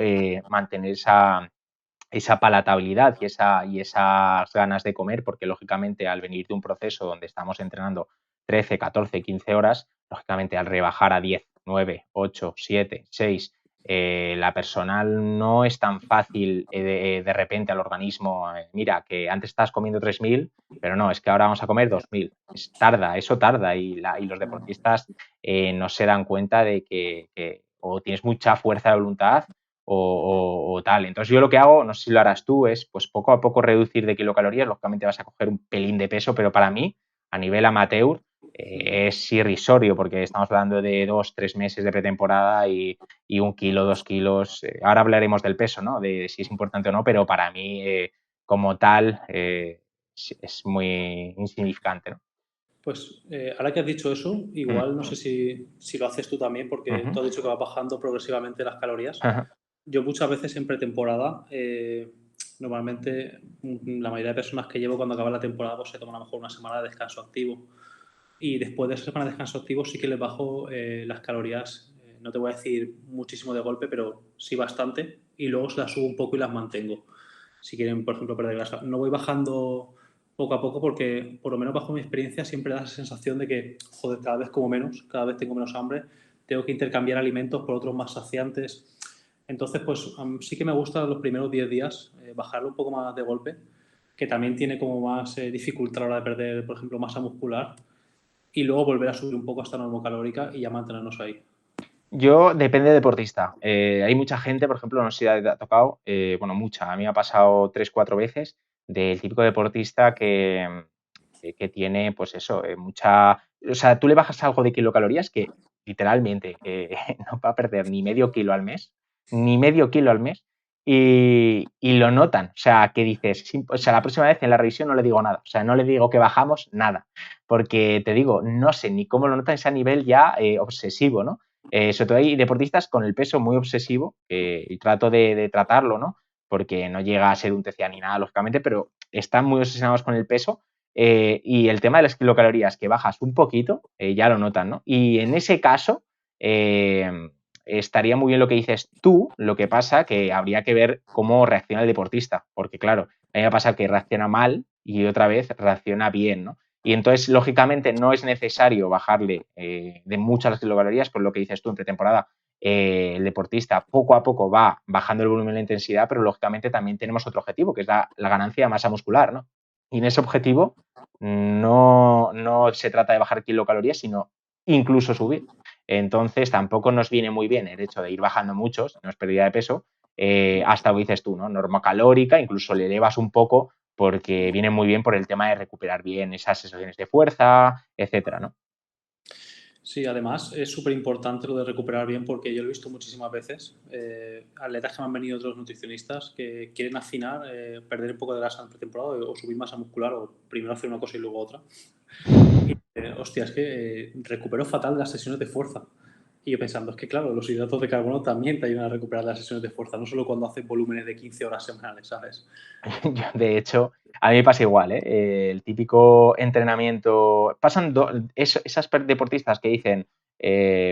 mantener esa palatabilidad y esas ganas de comer, porque lógicamente al venir de un proceso donde estamos entrenando 13, 14, 15 horas, lógicamente al rebajar a 10, 9, 8, 7, 6, la persona no es tan fácil de repente al organismo, mira, que antes estabas comiendo 3.000, pero no, es que ahora vamos a comer 2.000. Eso tarda y los deportistas no se dan cuenta de que o tienes mucha fuerza de voluntad o tal. Entonces yo lo que hago, no sé si lo harás tú, es pues poco a poco reducir de kilocalorías, lógicamente vas a coger un pelín de peso, pero para mí, a nivel amateur, es irrisorio porque estamos hablando de 2-3 meses de pretemporada y 1 kilo, 2 kilos. Ahora hablaremos del peso, ¿no? De si es importante o no, pero para mí, como tal, es muy insignificante, ¿no? Pues ahora que has dicho eso, igual no sé si lo haces tú también, porque tú has dicho que vas bajando progresivamente las calorías. Yo muchas veces en pretemporada, normalmente la mayoría de personas que llevo cuando acaba la temporada pues se toman a lo mejor una semana de descanso activo. Y después de esa semana de descanso activo sí que les bajo las calorías, no te voy a decir muchísimo de golpe, pero sí bastante. Y luego se las subo un poco y las mantengo. Si quieren, por ejemplo, perder grasa. No voy bajando poco a poco porque, por lo menos bajo mi experiencia, siempre da esa sensación de que, joder, cada vez como menos, cada vez tengo menos hambre, tengo que intercambiar alimentos por otros más saciantes. Entonces, pues sí que me gusta los primeros 10 días bajarlo un poco más de golpe, que también tiene como más dificultad a la hora de perder, por ejemplo, masa muscular, y luego volver a subir un poco hasta normocalórica y ya mantenernos ahí. Yo depende de deportista. Hay mucha gente, por ejemplo, no sé si te ha tocado, bueno, mucha, a mí me ha pasado 3-4 veces, del típico deportista que tiene, pues eso, mucha... O sea, tú le bajas algo de kilocalorías que literalmente no va a perder ni medio kilo al mes, ni medio kilo al mes, y lo notan. O sea, que dices, o sea, la próxima vez en la revisión no le digo nada. O sea, no le digo que bajamos nada. Porque te digo, no sé ni cómo lo notan ese nivel ya obsesivo, ¿no? Sobre todo hay deportistas con el peso muy obsesivo y trato de tratarlo, ¿no? Porque no llega a ser un TCA ni nada, lógicamente, pero están muy obsesionados con el peso y el tema de las kilocalorías que bajas un poquito, ya lo notan, ¿no? Y en ese caso estaría muy bien lo que dices tú, lo que pasa que habría que ver cómo reacciona el deportista, porque claro, a mí me pasa que reacciona mal y otra vez reacciona bien, ¿no? Y entonces, lógicamente, no es necesario bajarle de muchas las kilocalorías, por lo que dices tú en pretemporada. El deportista poco a poco va bajando el volumen y la intensidad, pero lógicamente también tenemos otro objetivo, que es la ganancia de masa muscular, ¿no? Y en ese objetivo no se trata de bajar kilocalorías, sino incluso subir. Entonces tampoco nos viene muy bien el hecho de ir bajando mucho, si no es pérdida de peso, hasta lo que dices tú, ¿no? Norma calórica, incluso le elevas un poco porque viene muy bien por el tema de recuperar bien esas sensaciones de fuerza, etcétera, ¿no? Sí, además es súper importante lo de recuperar bien porque yo lo he visto muchísimas veces. Atletas que me han venido otros nutricionistas que quieren afinar, perder un poco de grasa en pretemporada o subir masa muscular o primero hacer una cosa y luego otra. Y, hostia, es que recupero fatal las sesiones de fuerza. Y yo pensando, es que claro, los hidratos de carbono también te ayudan a recuperar las sesiones de fuerza, no solo cuando haces volúmenes de 15 horas semanales, ¿sabes? Yo, de hecho, a mí me pasa igual, ¿eh? El típico entrenamiento. Esas deportistas que dicen,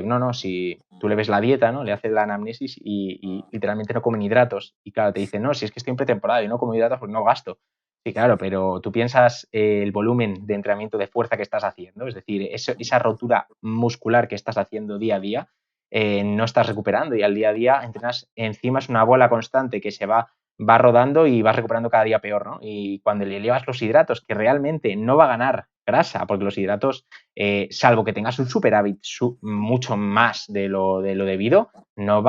no, si tú le ves la dieta, ¿no? Le haces la anamnesis y literalmente no comen hidratos. Y claro, te dicen, no, si es que estoy en pretemporada y no como hidratos, pues no gasto. Sí, claro, pero tú piensas el volumen de entrenamiento de fuerza que estás haciendo, es decir, esa rotura muscular que estás haciendo día a día, no estás recuperando y al día a día entrenas, encima es una bola constante que se va rodando y vas recuperando cada día peor, ¿no? Y cuando le elevas los hidratos, que realmente no va a ganar grasa, porque los hidratos, salvo que tengas un superávit mucho más de lo debido, no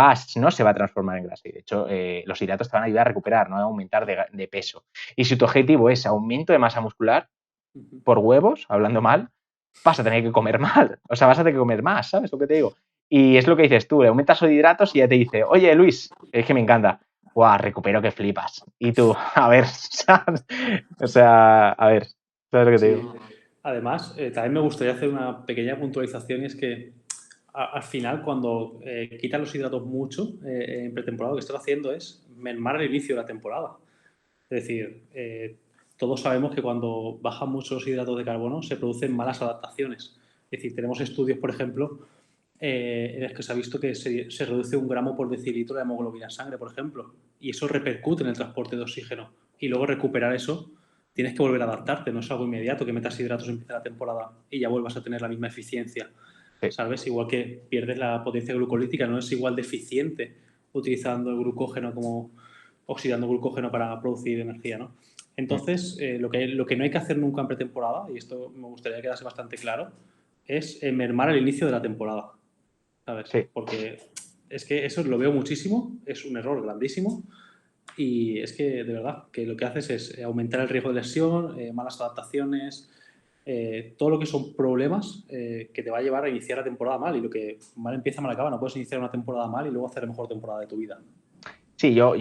se va a transformar en grasa. Y de hecho, los hidratos te van a ayudar a recuperar, no a aumentar de peso. Y si tu objetivo es aumento de masa muscular, por huevos, hablando mal, vas a tener que comer mal. O sea, vas a tener que comer más, ¿sabes lo que te digo? Y es lo que dices tú, le aumentas los hidratos y ya te dice, oye Luis, es que me encanta. Guau, recupero que flipas. Y tú, a ver, ¿sabes? O sea, a ver, ¿sabes lo que te Sí. digo? Además, también me gustaría hacer una pequeña puntualización y es que al final cuando quitas los hidratos mucho en pretemporada, lo que estás haciendo es mermar el inicio de la temporada. Es decir, todos sabemos que cuando bajan mucho los hidratos de carbono se producen malas adaptaciones. Es decir, tenemos estudios, por ejemplo, en los que se ha visto que se reduce 1 gramo por decilitro de hemoglobina en sangre, por ejemplo, y eso repercute en el transporte de oxígeno. Y luego recuperar eso, tienes que volver a adaptarte, no es algo inmediato que metas hidratos en la temporada y ya vuelvas a tener la misma eficiencia. Sí. ¿Sabes? Igual que pierdes la potencia glucolítica, no es igual de eficiente utilizando el glucógeno como oxidando glucógeno para producir energía, ¿no? Mm. Entonces, lo que no hay que hacer nunca en pretemporada, y esto me gustaría que quedase bastante claro, es mermar el inicio de la temporada, ¿sabes? Sí. Porque es que eso lo veo muchísimo, es un error grandísimo y es que de verdad que lo que haces es aumentar el riesgo de lesión, malas adaptaciones, todo lo que son problemas que te va a llevar a iniciar la temporada mal y lo que mal empieza mal acaba, no puedes iniciar una temporada mal y luego hacer la mejor temporada de tu vida. Sí, yo,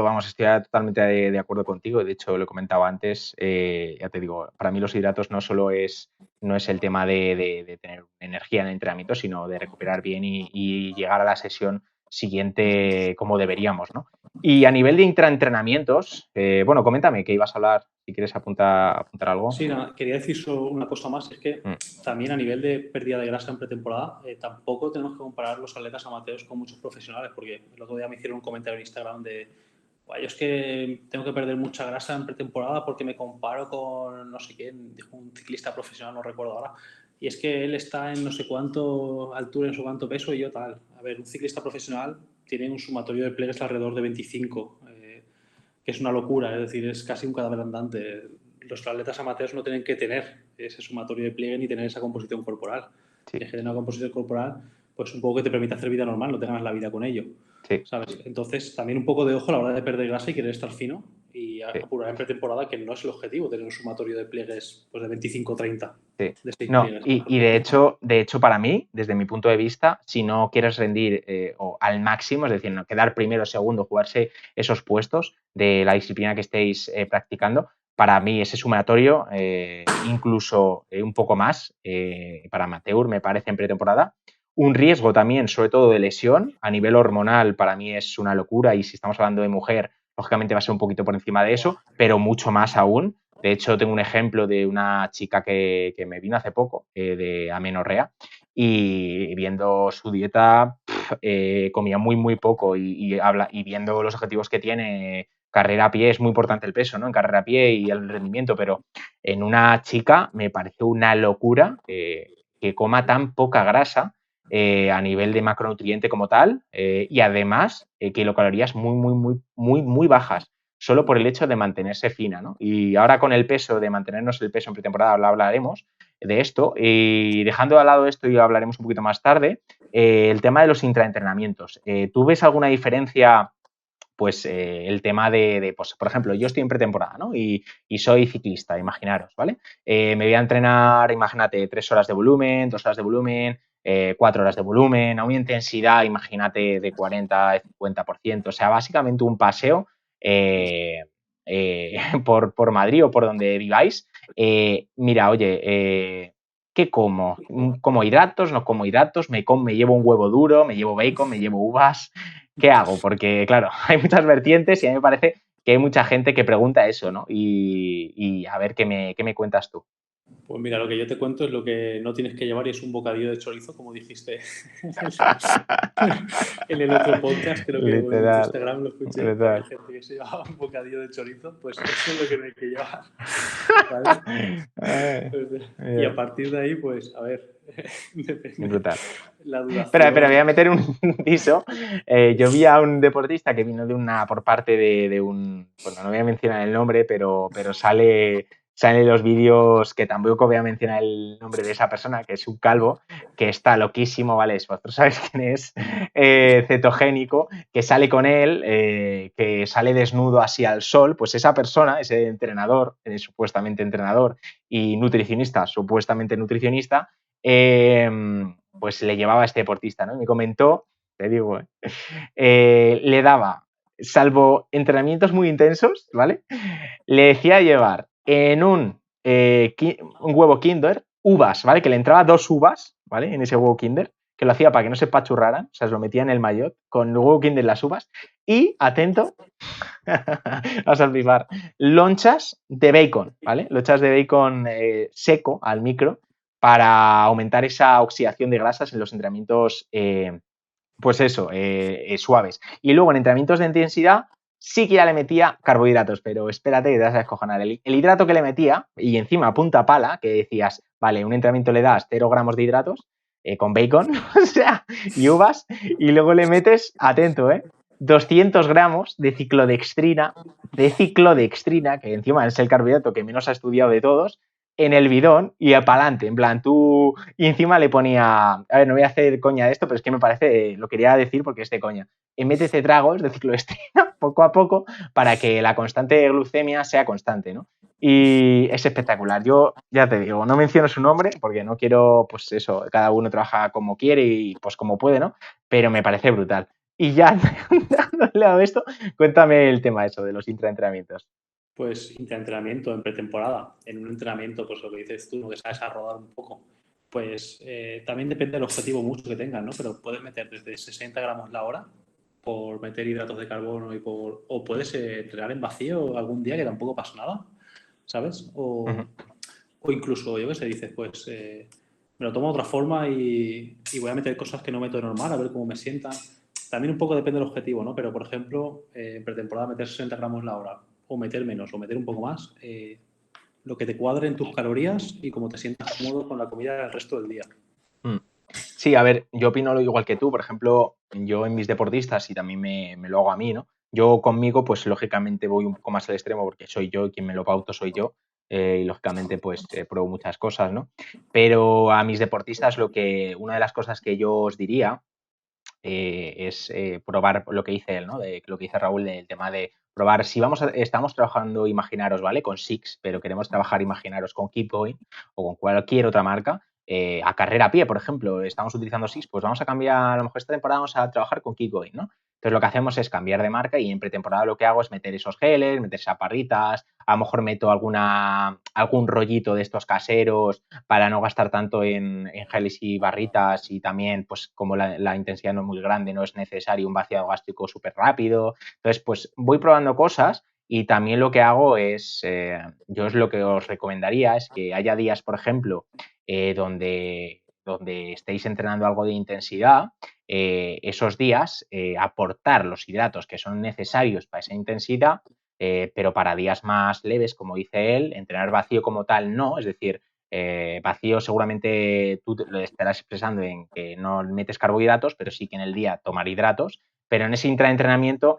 vamos, estoy totalmente de acuerdo contigo. De hecho, lo he comentado antes. Ya te digo, para mí los hidratos no es el tema de tener energía en el entrenamiento, sino de recuperar bien y llegar a la sesión siguiente como deberíamos, ¿no? Y a nivel de intraentrenamientos, bueno, coméntame que ibas a hablar, si quieres apuntar algo. Sí, nada, quería decir solo una cosa más, es que Mm. también a nivel de pérdida de grasa en pretemporada, tampoco tenemos que comparar los atletas amateurs con muchos profesionales, porque el otro día me hicieron un comentario en Instagram de, "Buah, yo es que tengo que perder mucha grasa en pretemporada porque me comparo con no sé quién, dijo un ciclista profesional, no recuerdo ahora, y es que él está en no sé cuánto altura, en su cuánto peso y yo tal. A ver, un ciclista profesional tiene un sumatorio de pliegues alrededor de 25, que es una locura, es decir, es casi un cadáver andante. Los atletas amateurs no tienen que tener ese sumatorio de pliegue ni tener esa composición corporal. Sí, Tienes que tener una composición corporal, pues un poco que te permite hacer vida normal, no te ganas la vida con ello. sí, ¿Sabes? Entonces, también un poco de ojo a la hora de perder grasa y querer estar fino y sí. apurar en pretemporada, que no es el objetivo, tener un sumatorio de pliegues pues, de 25-30, Sí. de 6 No, pliegues. y de hecho, para mí, desde mi punto de vista, si no quieres rendir o al máximo, es decir, no quedar primero, segundo, jugarse esos puestos de la disciplina que estéis practicando, para mí ese sumatorio, incluso un poco más, para amateur me parece en pretemporada. Un riesgo también, sobre todo de lesión, a nivel hormonal, para mí es una locura y si estamos hablando de mujer, lógicamente va a ser un poquito por encima de eso, pero mucho más aún. De hecho, tengo un ejemplo de una chica que me vino hace poco, de amenorrea, y viendo su dieta, comía muy, muy poco y viendo los objetivos que tiene, carrera a pie es muy importante el peso, ¿no? En carrera a pie y el rendimiento, pero en una chica me pareció una locura que coma tan poca grasa a nivel de macronutriente como tal y además kilocalorías muy, muy, muy, muy, muy bajas. solo por el hecho de mantenerse fina, ¿no? Y ahora con el peso, de mantenernos el peso en pretemporada, hablaremos de esto. Y dejando de lado esto, y hablaremos un poquito más tarde, el tema de los intraentrenamientos. ¿Tú ves alguna diferencia? Pues el tema pues, por ejemplo, yo estoy en pretemporada, ¿no? Y soy ciclista, imaginaros, ¿vale? Me voy a entrenar, imagínate, 3 horas de volumen, 2 horas de volumen, 4 horas de volumen, a una intensidad, imagínate, de 40-50%, o sea, básicamente un paseo por Madrid o por donde viváis. Mira, oye, ¿qué como? ¿Como hidratos? ¿No como hidratos? ¿Me llevo un huevo duro? ¿Me llevo bacon? ¿Me llevo uvas? ¿Qué hago? Porque, claro, hay muchas vertientes y a mí me parece que hay mucha gente que pregunta eso, ¿no? Y a ver qué me cuentas tú. Pues mira, lo que yo te cuento es lo que no tienes que llevar y es un bocadillo de chorizo, como dijiste en el otro podcast, creo que o en tu Literal, Instagram lo escuché, que había literal. gente que se llevaba un bocadillo de chorizo, pues eso es lo que no hay que llevar, ¿vale? Ay, Y a mira, partir de ahí, pues, a ver, depende brutal. la Espera, voy a duración. meter un piso. Yo vi a un deportista que vino por parte de un, bueno, no voy a mencionar el nombre, pero sale los vídeos, que tampoco voy a mencionar el nombre de esa persona, que es un calvo, que está loquísimo, ¿vale? Vosotros sabéis quién es, cetogénico, que sale con él, que sale desnudo así al sol. Pues esa persona, ese entrenador, supuestamente entrenador, y nutricionista, supuestamente nutricionista, pues le llevaba a este deportista, ¿no? Y me comentó, te digo, le daba, salvo entrenamientos muy intensos, ¿vale? Le decía llevar en un huevo Kinder uvas, ¿vale? Que le entraba 2 uvas, ¿vale? En ese huevo Kinder, que lo hacía para que no se pachurraran, o sea, se lo metía en el maillot con el huevo Kinder las uvas. Y, atento, vas a flipar, lonchas de bacon, ¿vale? Lonchas de bacon seco al micro, para aumentar esa oxidación de grasas en los entrenamientos, pues eso, suaves. Y luego en entrenamientos de intensidad sí que ya le metía carbohidratos, pero espérate que te vas a descojonar. El hidrato que le metía, y encima a punta pala, que decías, vale, un entrenamiento le das 0 gramos de hidratos con bacon, o sea, y uvas, y luego le metes, atento, 200 gramos de ciclodextrina, que encima es el carbohidrato que menos ha estudiado de todos, en el bidón y para adelante, en plan, tú... Y encima le ponía, a ver, no voy a hacer coña de esto, pero es que me parece, lo quería decir porque es de coña, métete tragos de cicloestrina poco a poco para que la constante de glucemia sea constante, ¿no? Y es espectacular. Yo ya te digo, no menciono su nombre porque no quiero, pues eso, cada uno trabaja como quiere y pues como puede, ¿no? Pero me parece brutal. Y ya, dándole a esto, cuéntame el tema eso de los intraentrenamientos. Pues entrenamiento en pretemporada, en un entrenamiento, pues lo que dices tú, ¿no? Que sabes a rodar un poco, pues también depende del objetivo mucho que tengas, ¿no? Pero puedes meter desde 60 gramos la hora por meter hidratos de carbono o puedes entrenar en vacío algún día que tampoco pasa nada, ¿sabes? Uh -huh. O incluso, yo qué sé, dices, pues me lo tomo de otra forma y voy a meter cosas que no meto de normal, a ver cómo me sientan. También un poco depende del objetivo, ¿no? Pero, por ejemplo, en pretemporada meter 60 gramos la hora o meter menos o meter un poco más, lo que te cuadre en tus calorías y cómo te sientas cómodo con la comida el resto del día. Sí, a ver, yo opino lo igual que tú. Por ejemplo, yo en mis deportistas, y también me lo hago a mí, ¿no? Yo conmigo, pues lógicamente voy un poco más al extremo porque soy yo, quien me lo pauto soy yo, y lógicamente pues pruebo muchas cosas, ¿no? Pero a mis deportistas una de las cosas que yo os diría es probar lo que dice él, ¿no? Lo que dice Raúl del tema de probar, si estamos trabajando, imaginaros, ¿vale? Con Six, pero queremos trabajar, imaginaros, con Keep Going o con cualquier otra marca, a carrera a pie, por ejemplo, estamos utilizando Six, pues vamos a cambiar, a lo mejor esta temporada vamos a trabajar con Keep Going, ¿no? Entonces lo que hacemos es cambiar de marca y en pretemporada lo que hago es meter esos geles, meter esas barritas, a lo mejor meto algún rollito de estos caseros para no gastar tanto en geles y barritas, y también, pues como la intensidad no es muy grande, no es necesario un vaciado gástrico súper rápido. Entonces, pues voy probando cosas y también lo que hago es, yo es lo que os recomendaría, es que haya días, por ejemplo, donde estéis entrenando algo de intensidad, esos días aportar los hidratos que son necesarios para esa intensidad, pero para días más leves, como dice él, entrenar vacío como tal no, es decir, vacío seguramente tú lo estarás expresando en que no metes carbohidratos, pero sí que en el día tomar hidratos. pero en ese intraentrenamiento,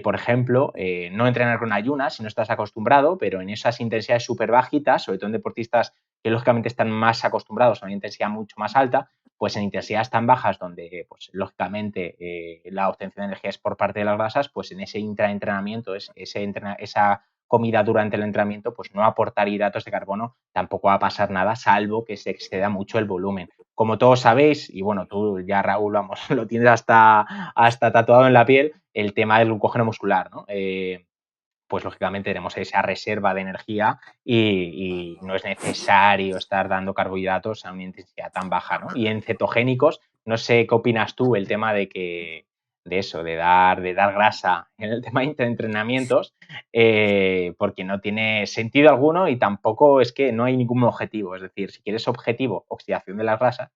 por ejemplo, no entrenar con ayunas si no estás acostumbrado, pero en esas intensidades súper bajitas, sobre todo en deportistas que lógicamente están más acostumbrados a una intensidad mucho más alta, pues en intensidades tan bajas donde, pues lógicamente, la obtención de energía es por parte de las grasas, pues en ese intraentrenamiento, esa comida durante el entrenamiento, pues no aportar hidratos de carbono, tampoco va a pasar nada, salvo que se exceda mucho el volumen. Como todos sabéis, y bueno, tú ya, Raúl, vamos, lo tienes hasta tatuado en la piel, el tema del glucógeno muscular, ¿no? Pues lógicamente tenemos esa reserva de energía y no es necesario estar dando carbohidratos a una intensidad tan baja, ¿no? Y en cetogénicos, no sé qué opinas tú, el tema de eso, de dar grasa en el tema de entrenamientos, porque no tiene sentido alguno y tampoco es que no hay ningún objetivo. Es decir, si quieres objetivo, oxidación de las grasas,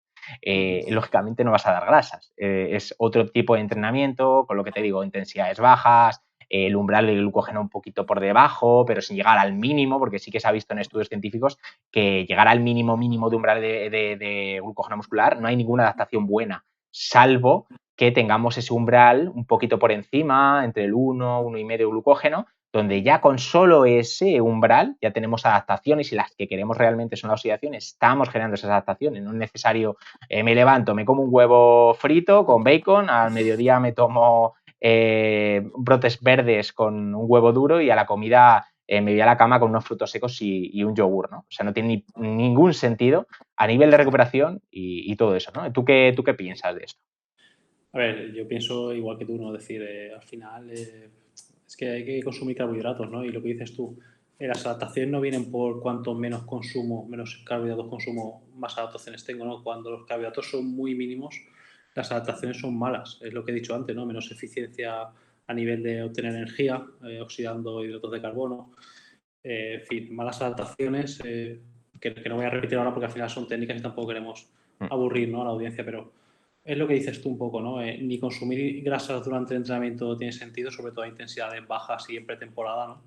lógicamente no vas a dar grasas. Es otro tipo de entrenamiento, con lo que te digo, intensidades bajas, el umbral del glucógeno un poquito por debajo, pero sin llegar al mínimo, porque sí que se ha visto en estudios científicos que llegar al mínimo de umbral de glucógeno muscular no hay ninguna adaptación buena, salvo que tengamos ese umbral un poquito por encima, entre el 1,5 glucógeno, donde ya con solo ese umbral ya tenemos adaptaciones y las que queremos realmente son la oxidación, estamos generando esas adaptaciones. No es necesario, me levanto, me como un huevo frito con bacon, al mediodía me tomo brotes verdes con un huevo duro y a la comida me voy a la cama con unos frutos secos y un yogur, ¿no? O sea, no tiene ningún sentido a nivel de recuperación y todo eso, ¿no? ¿Tú qué piensas de esto? A ver, yo pienso igual que tú, ¿no? Es decir, al final es que hay que consumir carbohidratos, ¿no? Y lo que dices tú, las adaptaciones no vienen por cuanto menos consumo, menos carbohidratos consumo, más adaptaciones tengo, ¿no? Cuando los carbohidratos son muy mínimos, las adaptaciones son malas. Es lo que he dicho antes, ¿no? Menos eficiencia a nivel de obtener energía, oxidando hidratos de carbono. En fin, malas adaptaciones que no voy a repetir ahora porque al final son técnicas y tampoco queremos aburrir, ¿no? A la audiencia, pero es lo que dices tú un poco, ¿no? Ni consumir grasas durante el entrenamiento tiene sentido, sobre todo a intensidades bajas y en pretemporada, ¿no?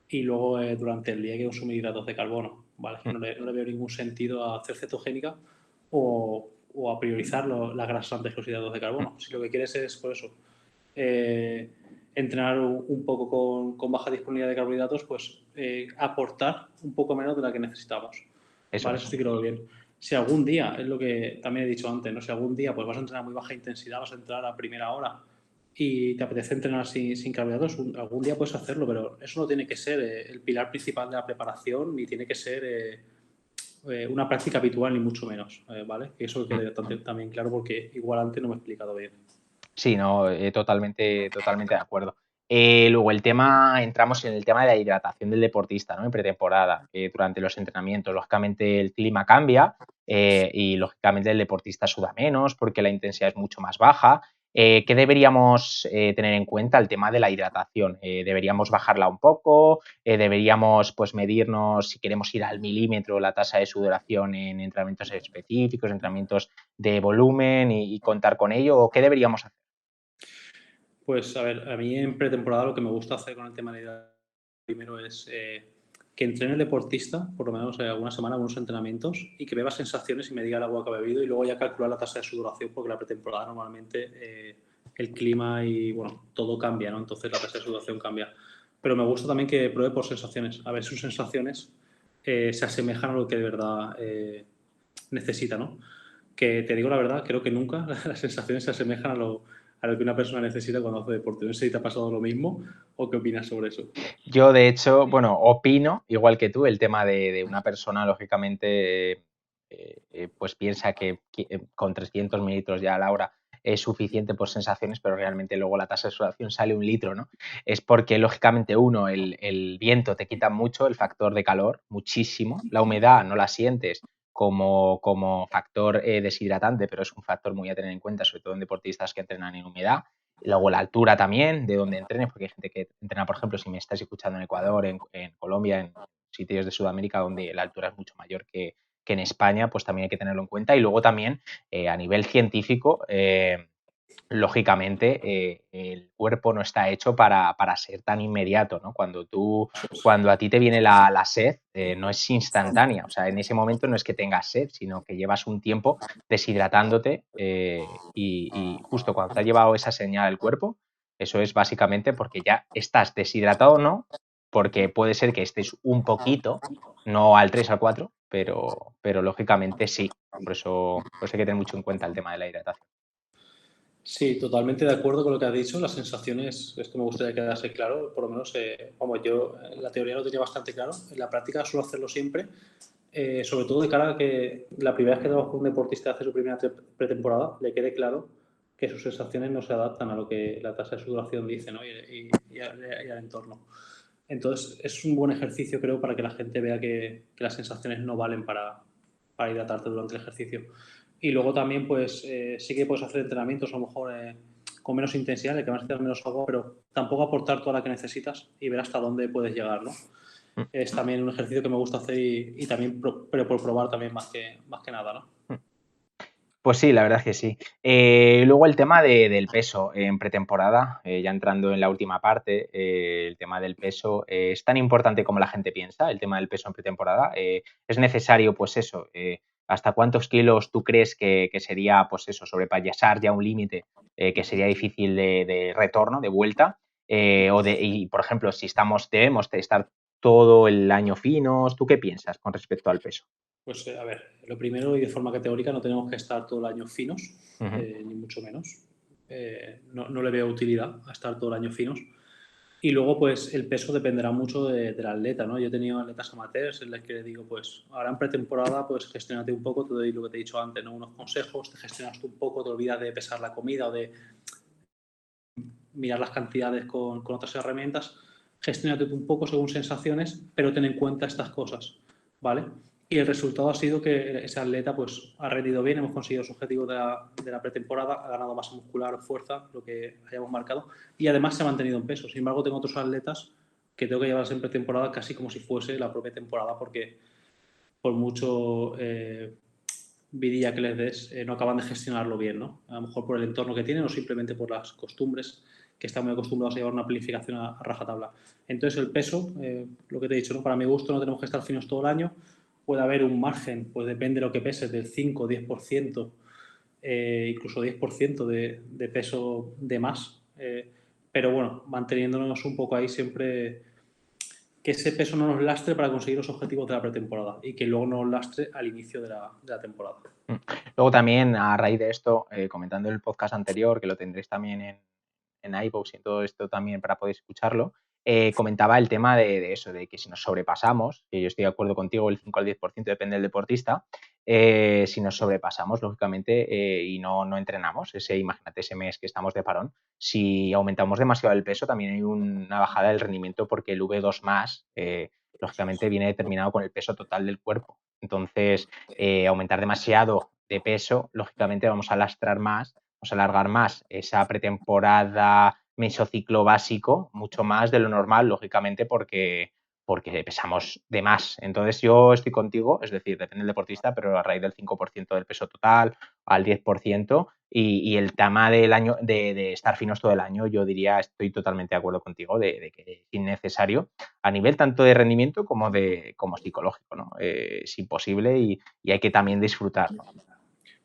Y luego durante el día hay que consumir hidratos de carbono, ¿vale? No le veo ningún sentido a hacer cetogénica o a priorizar las grasas antes que los hidratos de carbono. Si lo que quieres es, por eso, entrenar un poco con baja disponibilidad de carbohidratos, pues aportar un poco menos de la que necesitamos. Eso ¿Vale? es. Eso sí que lo veo bien. Si algún día, es lo que también he dicho antes, ¿no? Si algún día pues vas a entrenar muy baja intensidad, vas a entrar a primera hora y te apetece entrenar sin carbohidratos, algún día puedes hacerlo, pero eso no tiene que ser el pilar principal de la preparación, ni tiene que ser una práctica habitual, ni mucho menos, ¿vale? Que eso quede también claro porque igual antes no me he explicado bien. Sí, no, totalmente de acuerdo. Luego entramos en el tema de la hidratación del deportista, ¿no? En pretemporada, durante los entrenamientos, lógicamente el clima cambia y lógicamente el deportista suda menos porque la intensidad es mucho más baja. ¿Qué deberíamos tener en cuenta? El tema de la hidratación. ¿Deberíamos bajarla un poco? ¿Deberíamos pues medirnos si queremos ir al milímetro la tasa de sudoración en entrenamientos específicos, entrenamientos de volumen y contar con ello? ¿O qué deberíamos hacer? Pues a ver, a mí en pretemporada lo que me gusta hacer con el tema de la hidratación primero es que entrene el deportista, por lo menos alguna semana, algunos entrenamientos, y que beba sensaciones y me diga el agua que ha bebido y luego ya calcular la tasa de sudoración, porque la pretemporada normalmente el clima y bueno, todo cambia, ¿no? Entonces la tasa de sudoración cambia. Pero me gusta también que pruebe por sensaciones, a ver si sus sensaciones se asemejan a lo que de verdad necesita, ¿no? Que te digo la verdad, creo que nunca las sensaciones se asemejan a lo que una persona necesita cuando hace deporte. No sé si te ha pasado lo mismo o qué opinas sobre eso. Yo, de hecho, bueno, opino, igual que tú, el tema de una persona, lógicamente, pues piensa que con 300 mililitros ya a la hora es suficiente por sensaciones, pero realmente luego la tasa de sudoración sale 1 litro, ¿no? Es porque, lógicamente, uno, el viento te quita mucho, el factor de calor, muchísimo. La humedad no la sientes como factor deshidratante, pero es un factor muy a tener en cuenta, sobre todo en deportistas que entrenan en humedad. Luego la altura también, de donde entrenes, porque hay gente que entrena, por ejemplo, si me estás escuchando en Ecuador, en Colombia, en sitios de Sudamérica donde la altura es mucho mayor que en España, pues también hay que tenerlo en cuenta. Y luego también a nivel científico, lógicamente, el cuerpo no está hecho para ser tan inmediato, ¿no? Cuando a ti te viene la sed, no es instantánea, o sea, en ese momento no es que tengas sed, sino que llevas un tiempo deshidratándote y justo cuando te ha llevado esa señal el cuerpo, Eso es básicamente porque ya estás deshidratado o no, porque puede ser que estés un poquito, no al 3 al 4, pero lógicamente sí. Por eso hay que tener mucho en cuenta el tema de la hidratación. Sí, totalmente de acuerdo con lo que has dicho. Las sensaciones, esto me gustaría quedase claro, por lo menos, vamos, yo en la teoría lo tenía bastante claro, en la práctica suelo hacerlo siempre, sobre todo de cara a que la primera vez que trabajo con un deportista hace su primera pretemporada, le quede claro que sus sensaciones no se adaptan a lo que la tasa de sudoración dice, ¿no? y al entorno. Entonces, es un buen ejercicio, creo, para que la gente vea que las sensaciones no valen para hidratarte durante el ejercicio. Y luego también, pues, sí que puedes hacer entrenamientos a lo mejor con menos intensidad, de que vas a hacer menos agua, pero tampoco aportar toda la que necesitas y ver hasta dónde puedes llegar, ¿no? Mm. Es también un ejercicio que me gusta hacer y también, pero por probar también más que nada, ¿no? Mm. Pues sí, la verdad es que sí. Luego el tema del peso en pretemporada, ya entrando en la última parte, el tema del peso es tan importante como la gente piensa, el tema del peso en pretemporada. Es necesario, pues eso, ¿hasta cuántos kilos tú crees que sería, pues eso, sobrepasar ya un límite que sería difícil de retorno, de vuelta? Y, por ejemplo, si debemos de estar todo el año finos, ¿tú qué piensas con respecto al peso? Pues a ver, lo primero y de forma categórica no tenemos que estar todo el año finos, Ujú. ni mucho menos. No le veo utilidad a estar todo el año finos. Y luego, pues el peso dependerá mucho del atleta, ¿no? Yo he tenido atletas amateurs en los que les digo, pues ahora en pretemporada, pues gestiónate un poco, te doy lo que te he dicho antes, ¿no? Unos consejos, te gestionas tú un poco, te olvidas de pesar la comida o de mirar las cantidades con otras herramientas, gestiónate tú un poco según sensaciones, pero ten en cuenta estas cosas, ¿vale? Y el resultado ha sido que ese atleta pues, ha rendido bien, hemos conseguido su objetivo de la pretemporada, ha ganado masa muscular o fuerza, lo que hayamos marcado, y además se ha mantenido en peso. Sin embargo, tengo otros atletas que tengo que llevarlos en pretemporada casi como si fuese la propia temporada, porque por mucho vidilla que les des, no acaban de gestionarlo bien, ¿no? A lo mejor por el entorno que tienen o simplemente por las costumbres, que están muy acostumbrados a llevar una planificación a rajatabla. Entonces, el peso, lo que te he dicho, ¿no? Para mi gusto no tenemos que estar finos todo el año. Puede haber un margen, pues depende de lo que peses, del 5 o 10%, incluso 10% de peso de más. Pero bueno, manteniéndonos un poco ahí siempre que ese peso no nos lastre para conseguir los objetivos de la pretemporada y que luego no nos lastre al inicio de la temporada. Mm. Luego también, a raíz de esto, comentando el podcast anterior, que lo tendréis también en iVoox y en todo esto también para poder escucharlo, comentaba el tema de eso, de que si nos sobrepasamos, que yo estoy de acuerdo contigo, el 5 al 10% depende del deportista, si nos sobrepasamos, lógicamente, y no entrenamos, imagínate ese mes que estamos de parón, si aumentamos demasiado el peso, también hay una bajada del rendimiento porque el V2 más, lógicamente, viene determinado con el peso total del cuerpo. Entonces, aumentar demasiado de peso, lógicamente vamos a lastrar más, vamos a alargar más esa pretemporada, mesociclo básico, mucho más de lo normal, lógicamente, porque pesamos de más. Entonces yo estoy contigo, es decir, depende del deportista, pero a raíz del 5% del peso total, al 10%, y el tema del año de estar finos todo el año, yo diría, estoy totalmente de acuerdo contigo, de que es innecesario a nivel tanto de rendimiento como psicológico, ¿no? Es imposible y hay que también disfrutarlo.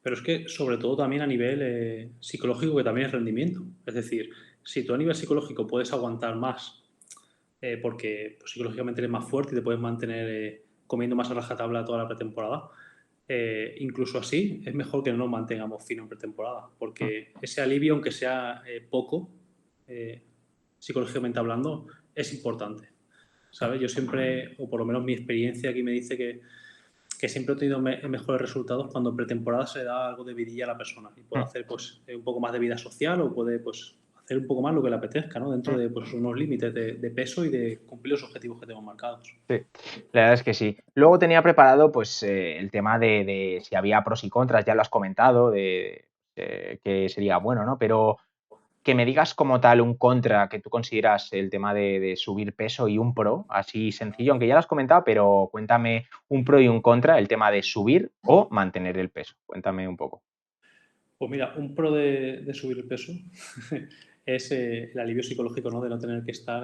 Pero es que, sobre todo, también a nivel psicológico, que también es rendimiento. Es decir, si tú a nivel psicológico puedes aguantar más, porque pues, psicológicamente eres más fuerte y te puedes mantener comiendo más a rajatabla toda la pretemporada, incluso así es mejor que no nos mantengamos fino en pretemporada, Mm. porque ese alivio, aunque sea poco, eh, psicológicamente hablando, es importante. ¿Sabes? Yo siempre, o por lo menos mi experiencia aquí me dice que siempre he tenido mejores resultados cuando en pretemporada se da algo de vidilla a la persona y puede Mm. hacer pues, un poco más de vida social o puede pues, hacer un poco más lo que le apetezca, ¿no? Dentro Mm. de pues, unos límites de peso y de cumplir los objetivos que tengo marcados. Sí, la verdad es que sí. Luego tenía preparado pues el tema de si había pros y contras, ya lo has comentado, de que sería bueno, ¿no? Pero que me digas como tal un contra que tú consideras el tema de subir peso y un pro, así sencillo, aunque ya lo has comentado, pero cuéntame un pro y un contra, el tema de subir o mantener el peso. Cuéntame un poco. Pues mira, un pro de subir el peso es el alivio psicológico, ¿no? De no tener que estar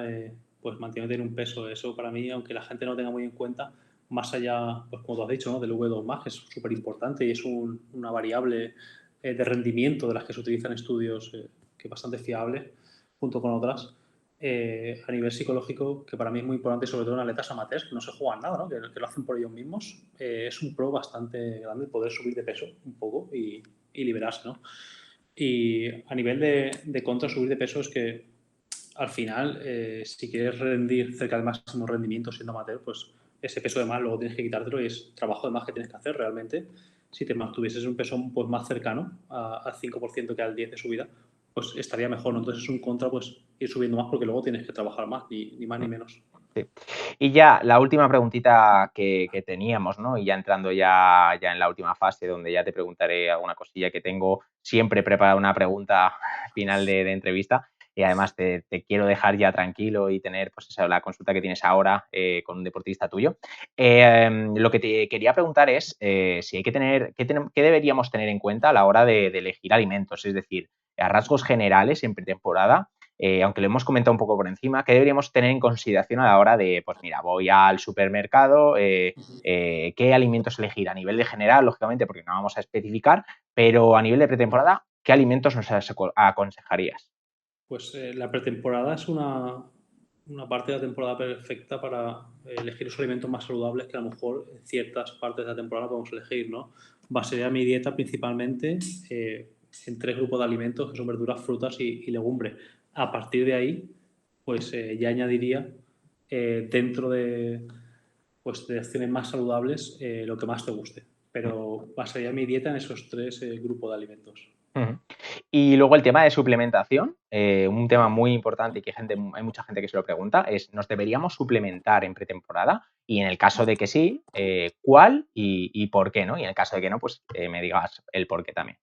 pues manteniendo un peso. Eso para mí, aunque la gente no tenga muy en cuenta, más allá, pues como tú has dicho, ¿no? Del V2 más, que es súper importante y es una variable de rendimiento de las que se utilizan estudios que es bastante fiable, junto con otras, a nivel psicológico, que para mí es muy importante, sobre todo en atletas amateurs, que no se juegan nada, ¿no? que lo hacen por ellos mismos, es un pro bastante grande poder subir de peso un poco y liberarse, ¿no? Y a nivel de contra subir de peso es que al final, si quieres rendir cerca del máximo rendimiento siendo amateur, pues ese peso de más luego tienes que quitártelo y es trabajo de más que tienes que hacer realmente. Si te mantuvieses un peso pues, más cercano al 5% que al 10% de subida, pues estaría mejor, ¿no? Entonces es un contra, pues ir subiendo más porque luego tienes que trabajar más, ni más ni menos. Sí. Y ya la última preguntita que teníamos, ¿no? Y ya entrando ya en la última fase, donde ya te preguntaré alguna cosilla que tengo siempre preparada una pregunta final de entrevista. Y además te quiero dejar ya tranquilo y tener pues esa, la consulta que tienes ahora con un deportista tuyo. Lo que te quería preguntar es si hay que tener, qué deberíamos tener en cuenta a la hora de elegir alimentos, es decir, a rasgos generales en pretemporada, aunque lo hemos comentado un poco por encima, ¿qué deberíamos tener en consideración a la hora de, pues mira, voy al supermercado, qué alimentos elegir a nivel de general, lógicamente, porque no vamos a especificar, pero a nivel de pretemporada, ¿qué alimentos nos aconsejarías? Pues la pretemporada es una parte de la temporada perfecta para elegir los alimentos más saludables que a lo mejor en ciertas partes de la temporada podemos elegir, ¿no? Basaría mi dieta principalmente en 3 grupos de alimentos que son verduras, frutas y legumbres. A partir de ahí, pues ya añadiría dentro pues, de acciones más saludables lo que más te guste. Pero basaría mi dieta en esos 3 grupos de alimentos. Ujú. Y luego el tema de suplementación, un tema muy importante y que hay mucha gente que se lo pregunta, es ¿nos deberíamos suplementar en pretemporada? Y en el caso de que sí, ¿cuál y por qué, ¿no? Y en el caso de que no, pues me digas el por qué también.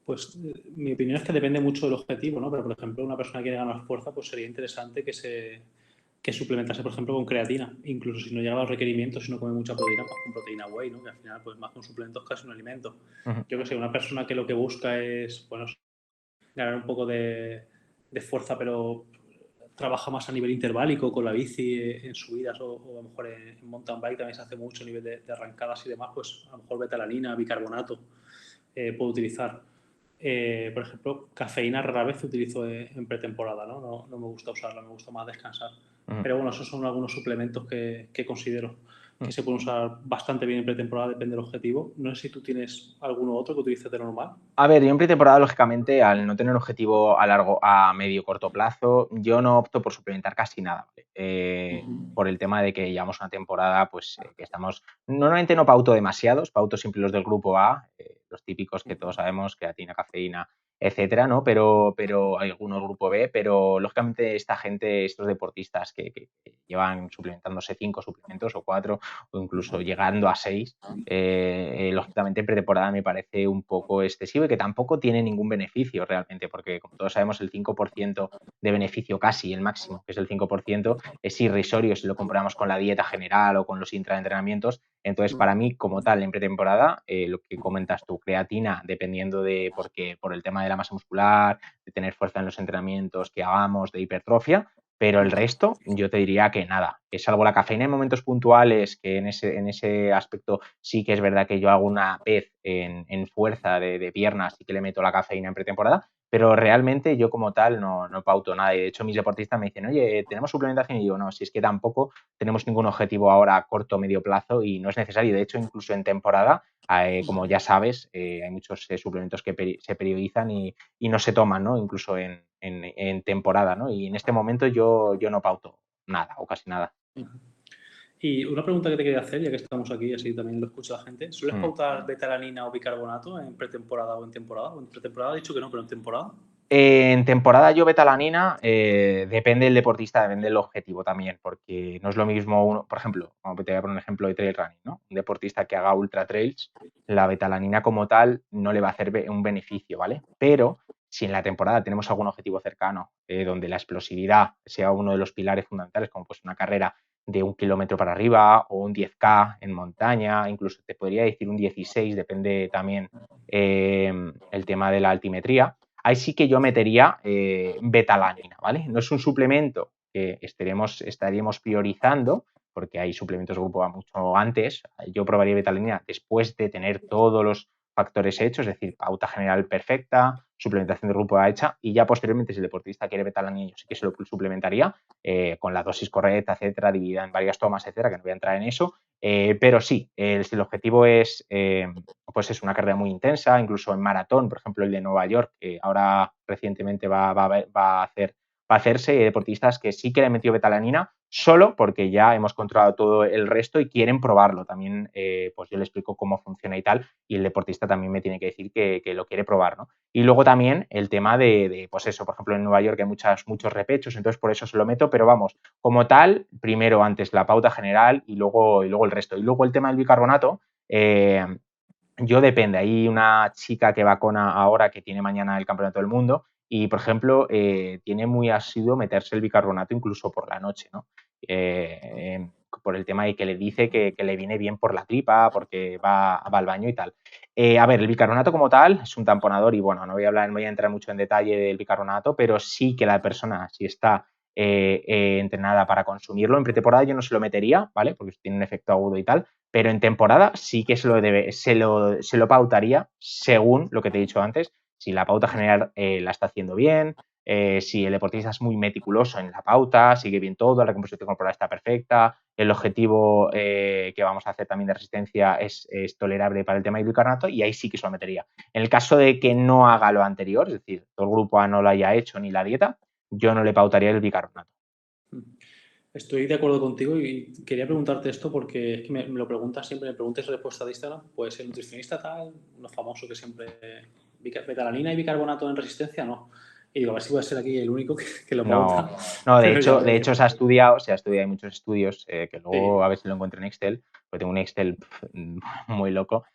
Pues mi opinión es que depende mucho del objetivo, ¿no? Pero, por ejemplo, una persona que quiere ganar fuerza, pues sería interesante que suplementase, por ejemplo, con creatina. Incluso si no llega a los requerimientos, si no come mucha proteína, pues con proteína whey, ¿no? Que al final, pues más que un suplemento es casi un alimento. Ujú. Yo que sé, una persona que lo que busca es, bueno, ganar un poco de fuerza, pero trabaja más a nivel interválico con la bici en subidas o a lo mejor en mountain bike también se hace mucho a nivel de arrancadas y demás, pues a lo mejor betalanina, bicarbonato puedo utilizar. Por ejemplo, cafeína rara vez utilizo en pretemporada, ¿no? No me gusta usarla, me gusta más descansar. Ujú. Pero bueno, esos son algunos suplementos que considero que Ujú. se pueden usar bastante bien en pretemporada, depende del objetivo. No sé si tú tienes alguno otro que utilices de normal. A ver, yo en pretemporada, lógicamente, al no tener objetivo a medio corto plazo, yo no opto por suplementar casi nada, ¿vale? Por el tema de que llevamos una temporada, pues que estamos. Normalmente no pauto demasiados, pauto siempre los del grupo A, los típicos que todos sabemos, creatina, cafeína, etcétera, ¿no? Pero hay algunos grupo B, pero lógicamente esta gente, estos deportistas que llevan suplementándose 5 suplementos o 4, o incluso llegando a 6, lógicamente en pretemporada me parece un poco excesivo y que tampoco tiene ningún beneficio realmente, porque como todos sabemos el 5% de beneficio, casi el máximo, que es el 5%, es irrisorio si lo comparamos con la dieta general o con los intraentrenamientos. Entonces, para mí, como tal, en pretemporada, lo que comentas tú, creatina, dependiendo de, porque por el tema de la masa muscular, de tener fuerza en los entrenamientos que hagamos, de hipertrofia, pero el resto, yo te diría que nada. Es salvo la cafeína en momentos puntuales, que en ese aspecto sí que es verdad que yo hago una vez en fuerza de piernas, sí que le meto la cafeína en pretemporada, pero realmente yo como tal no pauto nada. Y de hecho mis deportistas me dicen, oye, ¿tenemos suplementación? Y digo, no, si es que tampoco tenemos ningún objetivo ahora a corto o medio plazo y no es necesario. De hecho, incluso en temporada, como ya sabes, hay muchos suplementos que se periodizan y no se toman, ¿no? Incluso en temporada, ¿no? Y en este momento yo no pauto nada o casi nada. Y una pregunta que te quería hacer, ya que estamos aquí, así también lo escucha la gente. ¿Sueles Mm. pautar betalanina o bicarbonato en pretemporada o en temporada? O en pretemporada he dicho que no, pero en temporada. En temporada yo betalanina, depende del deportista, depende del objetivo también, porque no es lo mismo uno, por ejemplo, te voy a poner un ejemplo de trail running, ¿no? Un deportista que haga ultra trails, la betalanina como tal no le va a hacer un beneficio, ¿vale? Pero si en la temporada tenemos algún objetivo cercano, donde la explosividad sea uno de los pilares fundamentales, como pues una carrera de 1 kilómetro para arriba o un 10K en montaña, incluso te podría decir un 16, depende también el tema de la altimetría. Ahí sí que yo metería betalanina, ¿vale? No es un suplemento que estaríamos priorizando, porque hay suplementos grupo A mucho antes. Yo probaría betalanina después de tener todos los factores hechos, es decir, pauta general perfecta, suplementación de grupo hecha, y ya posteriormente, si el deportista quiere betalanina, sí que se lo suplementaría con la dosis correcta, etcétera, dividida en varias tomas, etcétera, que no voy a entrar en eso. Pero sí, si el objetivo es pues es una carrera muy intensa, incluso en maratón, por ejemplo, el de Nueva York, que ahora recientemente va a hacerse, deportistas que sí que le han metido betalanina, solo porque ya hemos controlado todo el resto y quieren probarlo. También pues yo le explico cómo funciona y tal, y el deportista también me tiene que decir que lo quiere probar, ¿no? Y luego también el tema pues eso, por ejemplo, en Nueva York hay muchos repechos, entonces por eso se lo meto, pero vamos, como tal, primero antes la pauta general y luego el resto. Y luego el tema del bicarbonato, yo depende, hay una chica que va con ahora que tiene mañana el Campeonato del Mundo y, por ejemplo, tiene muy asiduo meterse el bicarbonato incluso por la noche, ¿no? Por el tema de que le dice que le viene bien por la tripa, porque va al baño y tal. A ver, el bicarbonato como tal es un tamponador y, bueno, no voy a entrar mucho en detalle del bicarbonato, pero sí que la persona, si está entrenada para consumirlo, en pretemporada yo no se lo metería, ¿vale? Porque tiene un efecto agudo y tal, pero en temporada sí que se lo pautaría según lo que te he dicho antes, si la pauta general la está haciendo bien, si el deportista es muy meticuloso en la pauta, sigue bien todo, la recomposición corporal está perfecta, el objetivo que vamos a hacer también de resistencia es tolerable para el tema del bicarbonato y ahí sí que se lo metería. En el caso de que no haga lo anterior, es decir, todo el grupo A no lo haya hecho ni la dieta, yo no le pautaría el bicarbonato. Estoy de acuerdo contigo y quería preguntarte esto porque es que me lo preguntas siempre, me preguntas respuesta de Instagram, pues el nutricionista tal, uno famoso que siempre betalanina y bicarbonato en resistencia, no. Y digo, a ver si voy a ser aquí el único que lo pauta. No, Pero ya de veo hecho que... se ha estudiado, hay muchos estudios que luego Sí. a ver si lo encuentro en Excel, porque tengo un Excel muy loco.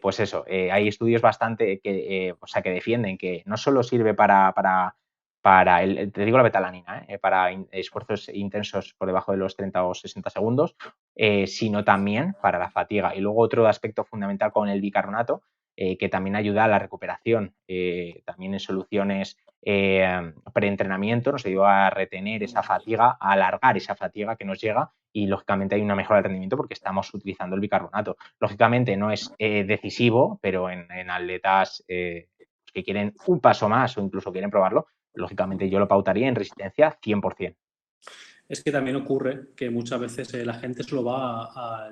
Pues eso, hay estudios bastante que, o sea, que defienden que no solo sirve te digo la betalanina, para esfuerzos intensos por debajo de los 30 o 60 segundos, sino también para la fatiga. Y luego otro aspecto fundamental con el bicarbonato, que también ayuda a la recuperación, también en soluciones preentrenamiento nos ayuda a retener esa fatiga, a alargar esa fatiga que nos llega y lógicamente hay una mejora del rendimiento porque estamos utilizando el bicarbonato. Lógicamente no es decisivo, pero en atletas que quieren un paso más o incluso quieren probarlo, lógicamente yo lo pautaría en resistencia 100%. Es que también ocurre que muchas veces la gente solo va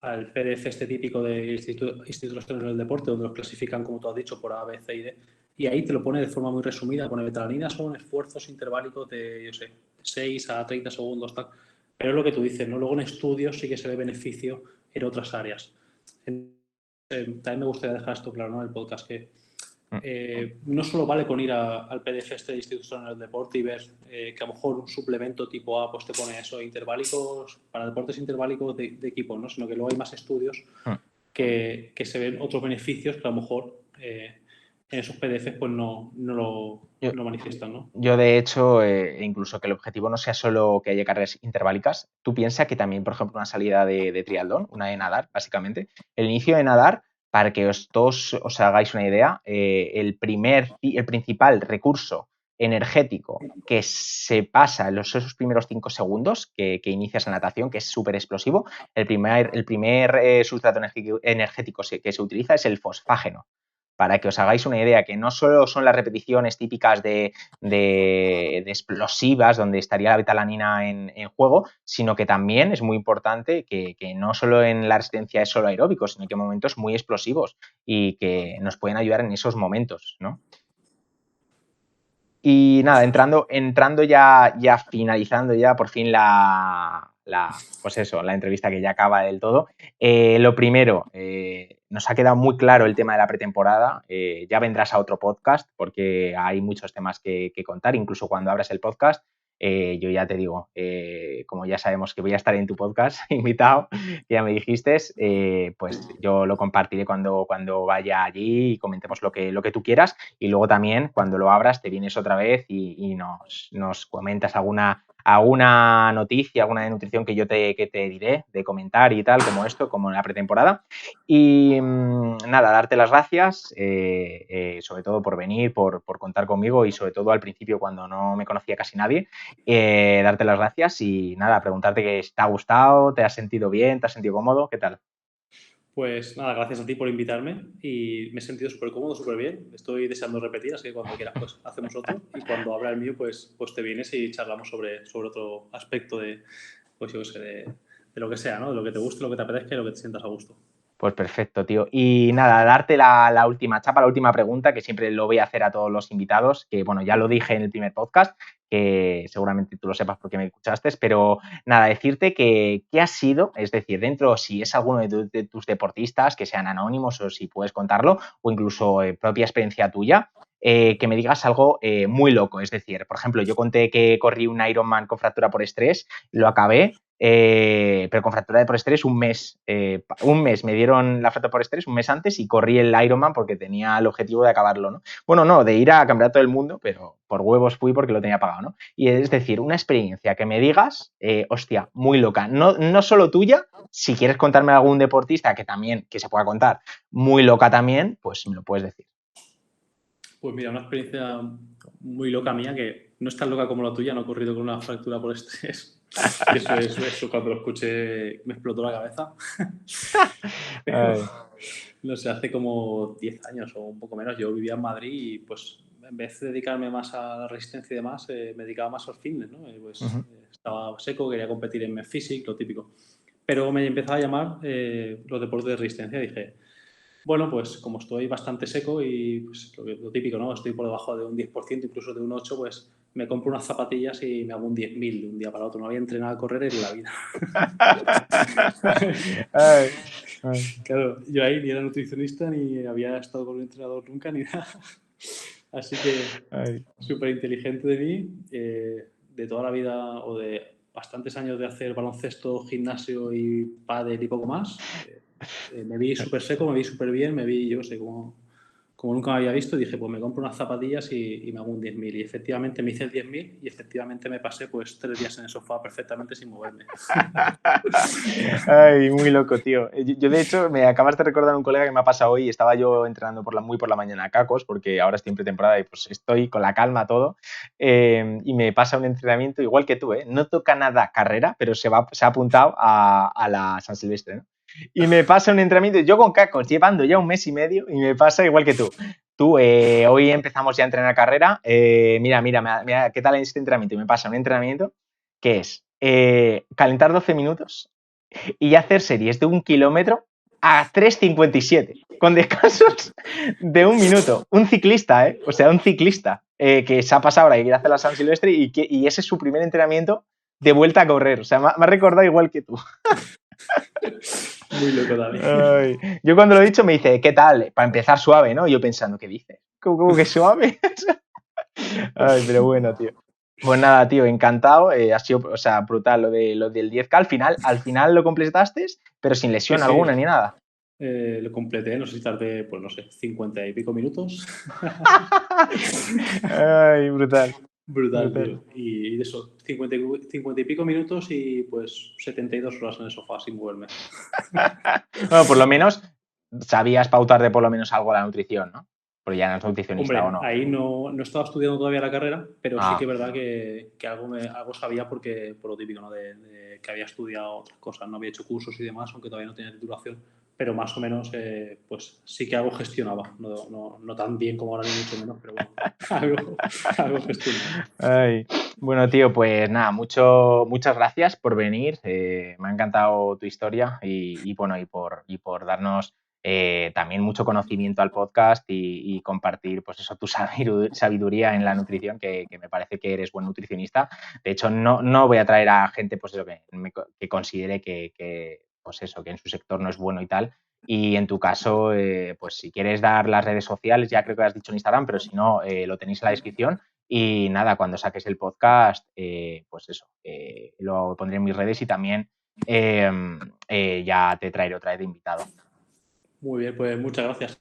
al PDF este típico de Institutos del Deporte, donde los clasifican, como tú has dicho, por A, B, C y D, y ahí te lo pone de forma muy resumida, pone betalanina son esfuerzos interválicos de, yo sé, 6 a 30 segundos, tal. Pero es lo que tú dices, ¿no? Luego en estudios sí que se ve beneficio en otras áreas. También me gustaría dejar esto claro, ¿no? En el podcast, que no solo vale con ir al PDF este de Instituto del Deporte y ver que a lo mejor un suplemento tipo A pues te pone eso, interválicos, para deportes interválicos de equipo, ¿no? Sino que luego hay más estudios que se ven otros beneficios que a lo mejor en esos PDFs pues no lo manifiestan, ¿no? Yo, de hecho, incluso que el objetivo no sea solo que haya carreras interválicas, tú piensas que también, por ejemplo, una salida de triatlón, una de nadar, básicamente, el inicio de nadar, para que todos os hagáis una idea, el principal recurso energético que se pasa en esos primeros 5 segundos que inicias la natación, que es súper explosivo, el primer sustrato energético que se utiliza es el fosfágeno. Para que os hagáis una idea, que no solo son las repeticiones típicas de explosivas, donde estaría la betalanina en juego, sino que también es muy importante que no solo en la resistencia es solo aeróbico, sino que en momentos muy explosivos y que nos pueden ayudar en esos momentos, ¿no? Y nada, entrando ya finalizando ya por fin pues eso, la entrevista que ya acaba del todo. Lo primero, nos ha quedado muy claro el tema de la pretemporada. Ya vendrás a otro podcast porque hay muchos temas que contar, incluso cuando abras el podcast. Yo ya te digo, como ya sabemos que voy a estar en tu podcast invitado, que ya me dijiste, pues yo lo compartiré cuando vaya allí y comentemos lo que tú quieras. Y luego también, cuando lo abras, te vienes otra vez y nos comentas alguna noticia, alguna de nutrición que te diré de comentar y tal, como esto, como en la pretemporada. Y nada, darte las gracias, sobre todo por venir, por contar conmigo y sobre todo al principio cuando no me conocía casi nadie, darte las gracias y nada, preguntarte que te ha gustado, te has sentido bien, te has sentido cómodo, ¿qué tal? Pues nada, gracias a ti por invitarme y me he sentido súper cómodo, súper bien. Estoy deseando repetir, así que cuando quieras pues hacemos otro y cuando abra el mío pues te vienes y charlamos sobre otro aspecto de, pues yo qué sé, de lo que sea, ¿no? De lo que te guste, lo que te apetezca y lo que te sientas a gusto. Pues perfecto, tío. Y nada, darte la última chapa, la última pregunta, que siempre lo voy a hacer a todos los invitados, que bueno, ya lo dije en el primer podcast, que seguramente tú lo sepas porque me escuchaste, pero nada, decirte que qué ha sido, es decir, dentro, si es alguno de tus deportistas, que sean anónimos o si puedes contarlo, o incluso propia experiencia tuya, que me digas algo muy loco. Es decir, por ejemplo, yo conté que corrí un Ironman con fractura por estrés, lo acabé, pero con fractura por estrés un mes me dieron la fractura por estrés, un mes antes, y corrí el Ironman porque tenía el objetivo de acabarlo, ¿no? Bueno, no, de ir a campeonato del mundo, pero por huevos fui porque lo tenía pagado, ¿no? Y es decir, una experiencia que me digas, hostia, muy loca, no solo tuya, si quieres contarme algún deportista que también, que se pueda contar, muy loca también, pues me lo puedes decir. Pues mira, una experiencia muy loca mía, que no es tan loca como la tuya, no he ocurrido con una fractura por estrés. Eso cuando lo escuché me explotó la cabeza. Pero, no sé, hace como 10 años o un poco menos, yo vivía en Madrid y pues en vez de dedicarme más a la resistencia y demás, me dedicaba más al fitness, ¿no? Estaba seco, quería competir en Men's Physique, lo típico. Pero me empezaba a llamar los deportes de resistencia. Dije, bueno, pues como estoy bastante seco y pues, lo típico, ¿no? Estoy por debajo de un 10%, incluso de un 8%, pues me compro unas zapatillas y me hago un 10.000 de un día para otro. No había entrenado a correr en la vida. Ay, ay. Claro, yo ahí ni era nutricionista, ni había estado con un entrenador nunca, ni nada. Así que Ay. súper inteligente de mí, de toda la vida o de bastantes años de hacer baloncesto, gimnasio y pádel y poco más. Me vi súper seco, me vi súper bien, me vi, yo sé, como nunca me había visto. Dije, pues me compro unas zapatillas y me hago un 10.000. Y efectivamente me hice el 10.000 y efectivamente me pasé pues 3 días en el sofá perfectamente sin moverme. Ay, muy loco, tío. Yo, de hecho, me acabas de recordar un colega que me ha pasado hoy. Estaba yo entrenando muy por la mañana a Cacos, porque ahora estoy en pretemporada y pues estoy con la calma todo. Y me pasa un entrenamiento igual que tú, ¿eh? No toca nada carrera, pero se ha apuntado a la San Silvestre, ¿no? Y me pasa un entrenamiento, yo con Cacos, llevando ya un mes y medio, y me pasa igual que tú. Tú, hoy empezamos ya a entrenar carrera. Mira, ¿qué tal este entrenamiento? Y me pasa un entrenamiento que es calentar 12 minutos y hacer series de 1 kilómetro a 3:57, con descansos de 1 minuto. Un ciclista, ¿eh? O sea, un ciclista que se ha pasado ahora y quiere hacer la San Silvestre y ese es su primer entrenamiento de vuelta a correr. O sea, me ha recordado igual que tú. Muy loco también. Ay. Yo cuando lo he dicho me dice, ¿qué tal? Para empezar suave, ¿no? Yo pensando, ¿qué dices? ¿Cómo que suave? Ay, pero bueno, tío. Pues nada, tío, encantado. Ha sido, o sea, brutal lo del 10K. Al final lo completaste, pero sin Sí, lesión sí. alguna ni nada. Lo completé, no sé si tardé, pues no sé, 50 y pico minutos. Ay, brutal, Brutal, brutal. tío. Y de eso, 50 y pico minutos y pues 72 horas en el sofá sin moverme. Bueno, por lo menos sabías pautar de por lo menos algo a la nutrición, ¿no? Porque ya no es nutricionista o Hombre, no. ahí no estaba estudiando todavía la carrera, pero sí que Ah, es verdad que algo sabía porque, por lo típico, ¿no? De que había estudiado otras cosas, no había hecho cursos y demás, aunque todavía no tenía titulación, pero más o menos, pues sí que algo gestionaba. No tan bien como ahora ni mucho menos, pero bueno, algo gestionaba. ay. Bueno, tío, pues nada, muchas gracias por venir. Me ha encantado tu historia y bueno, y por darnos también mucho conocimiento al podcast y compartir, pues eso, tu sabiduría en la nutrición, que me parece que eres buen nutricionista. De hecho, no voy a traer a gente, pues eso, que considere pues eso, que en su sector no es bueno y tal. Y en tu caso, pues si quieres dar las redes sociales, ya creo que has dicho en Instagram, pero si no, lo tenéis en la descripción. Y nada, cuando saques el podcast, pues eso, lo pondré en mis redes y también ya te traeré otra vez de invitado. Muy bien, pues muchas gracias.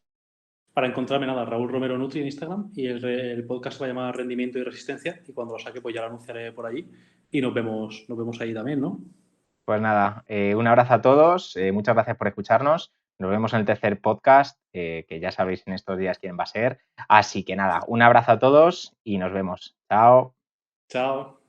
Para encontrarme nada, Raúl Romero Nutri en Instagram y el podcast se va a llamar Rendimiento y Resistencia y cuando lo saque pues ya lo anunciaré por allí y nos vemos ahí también, ¿no? Pues nada, un abrazo a todos, muchas gracias por escucharnos. Nos vemos en el tercer podcast, que ya sabéis en estos días quién va a ser. Así que nada, un abrazo a todos y nos vemos. Chao. Chao.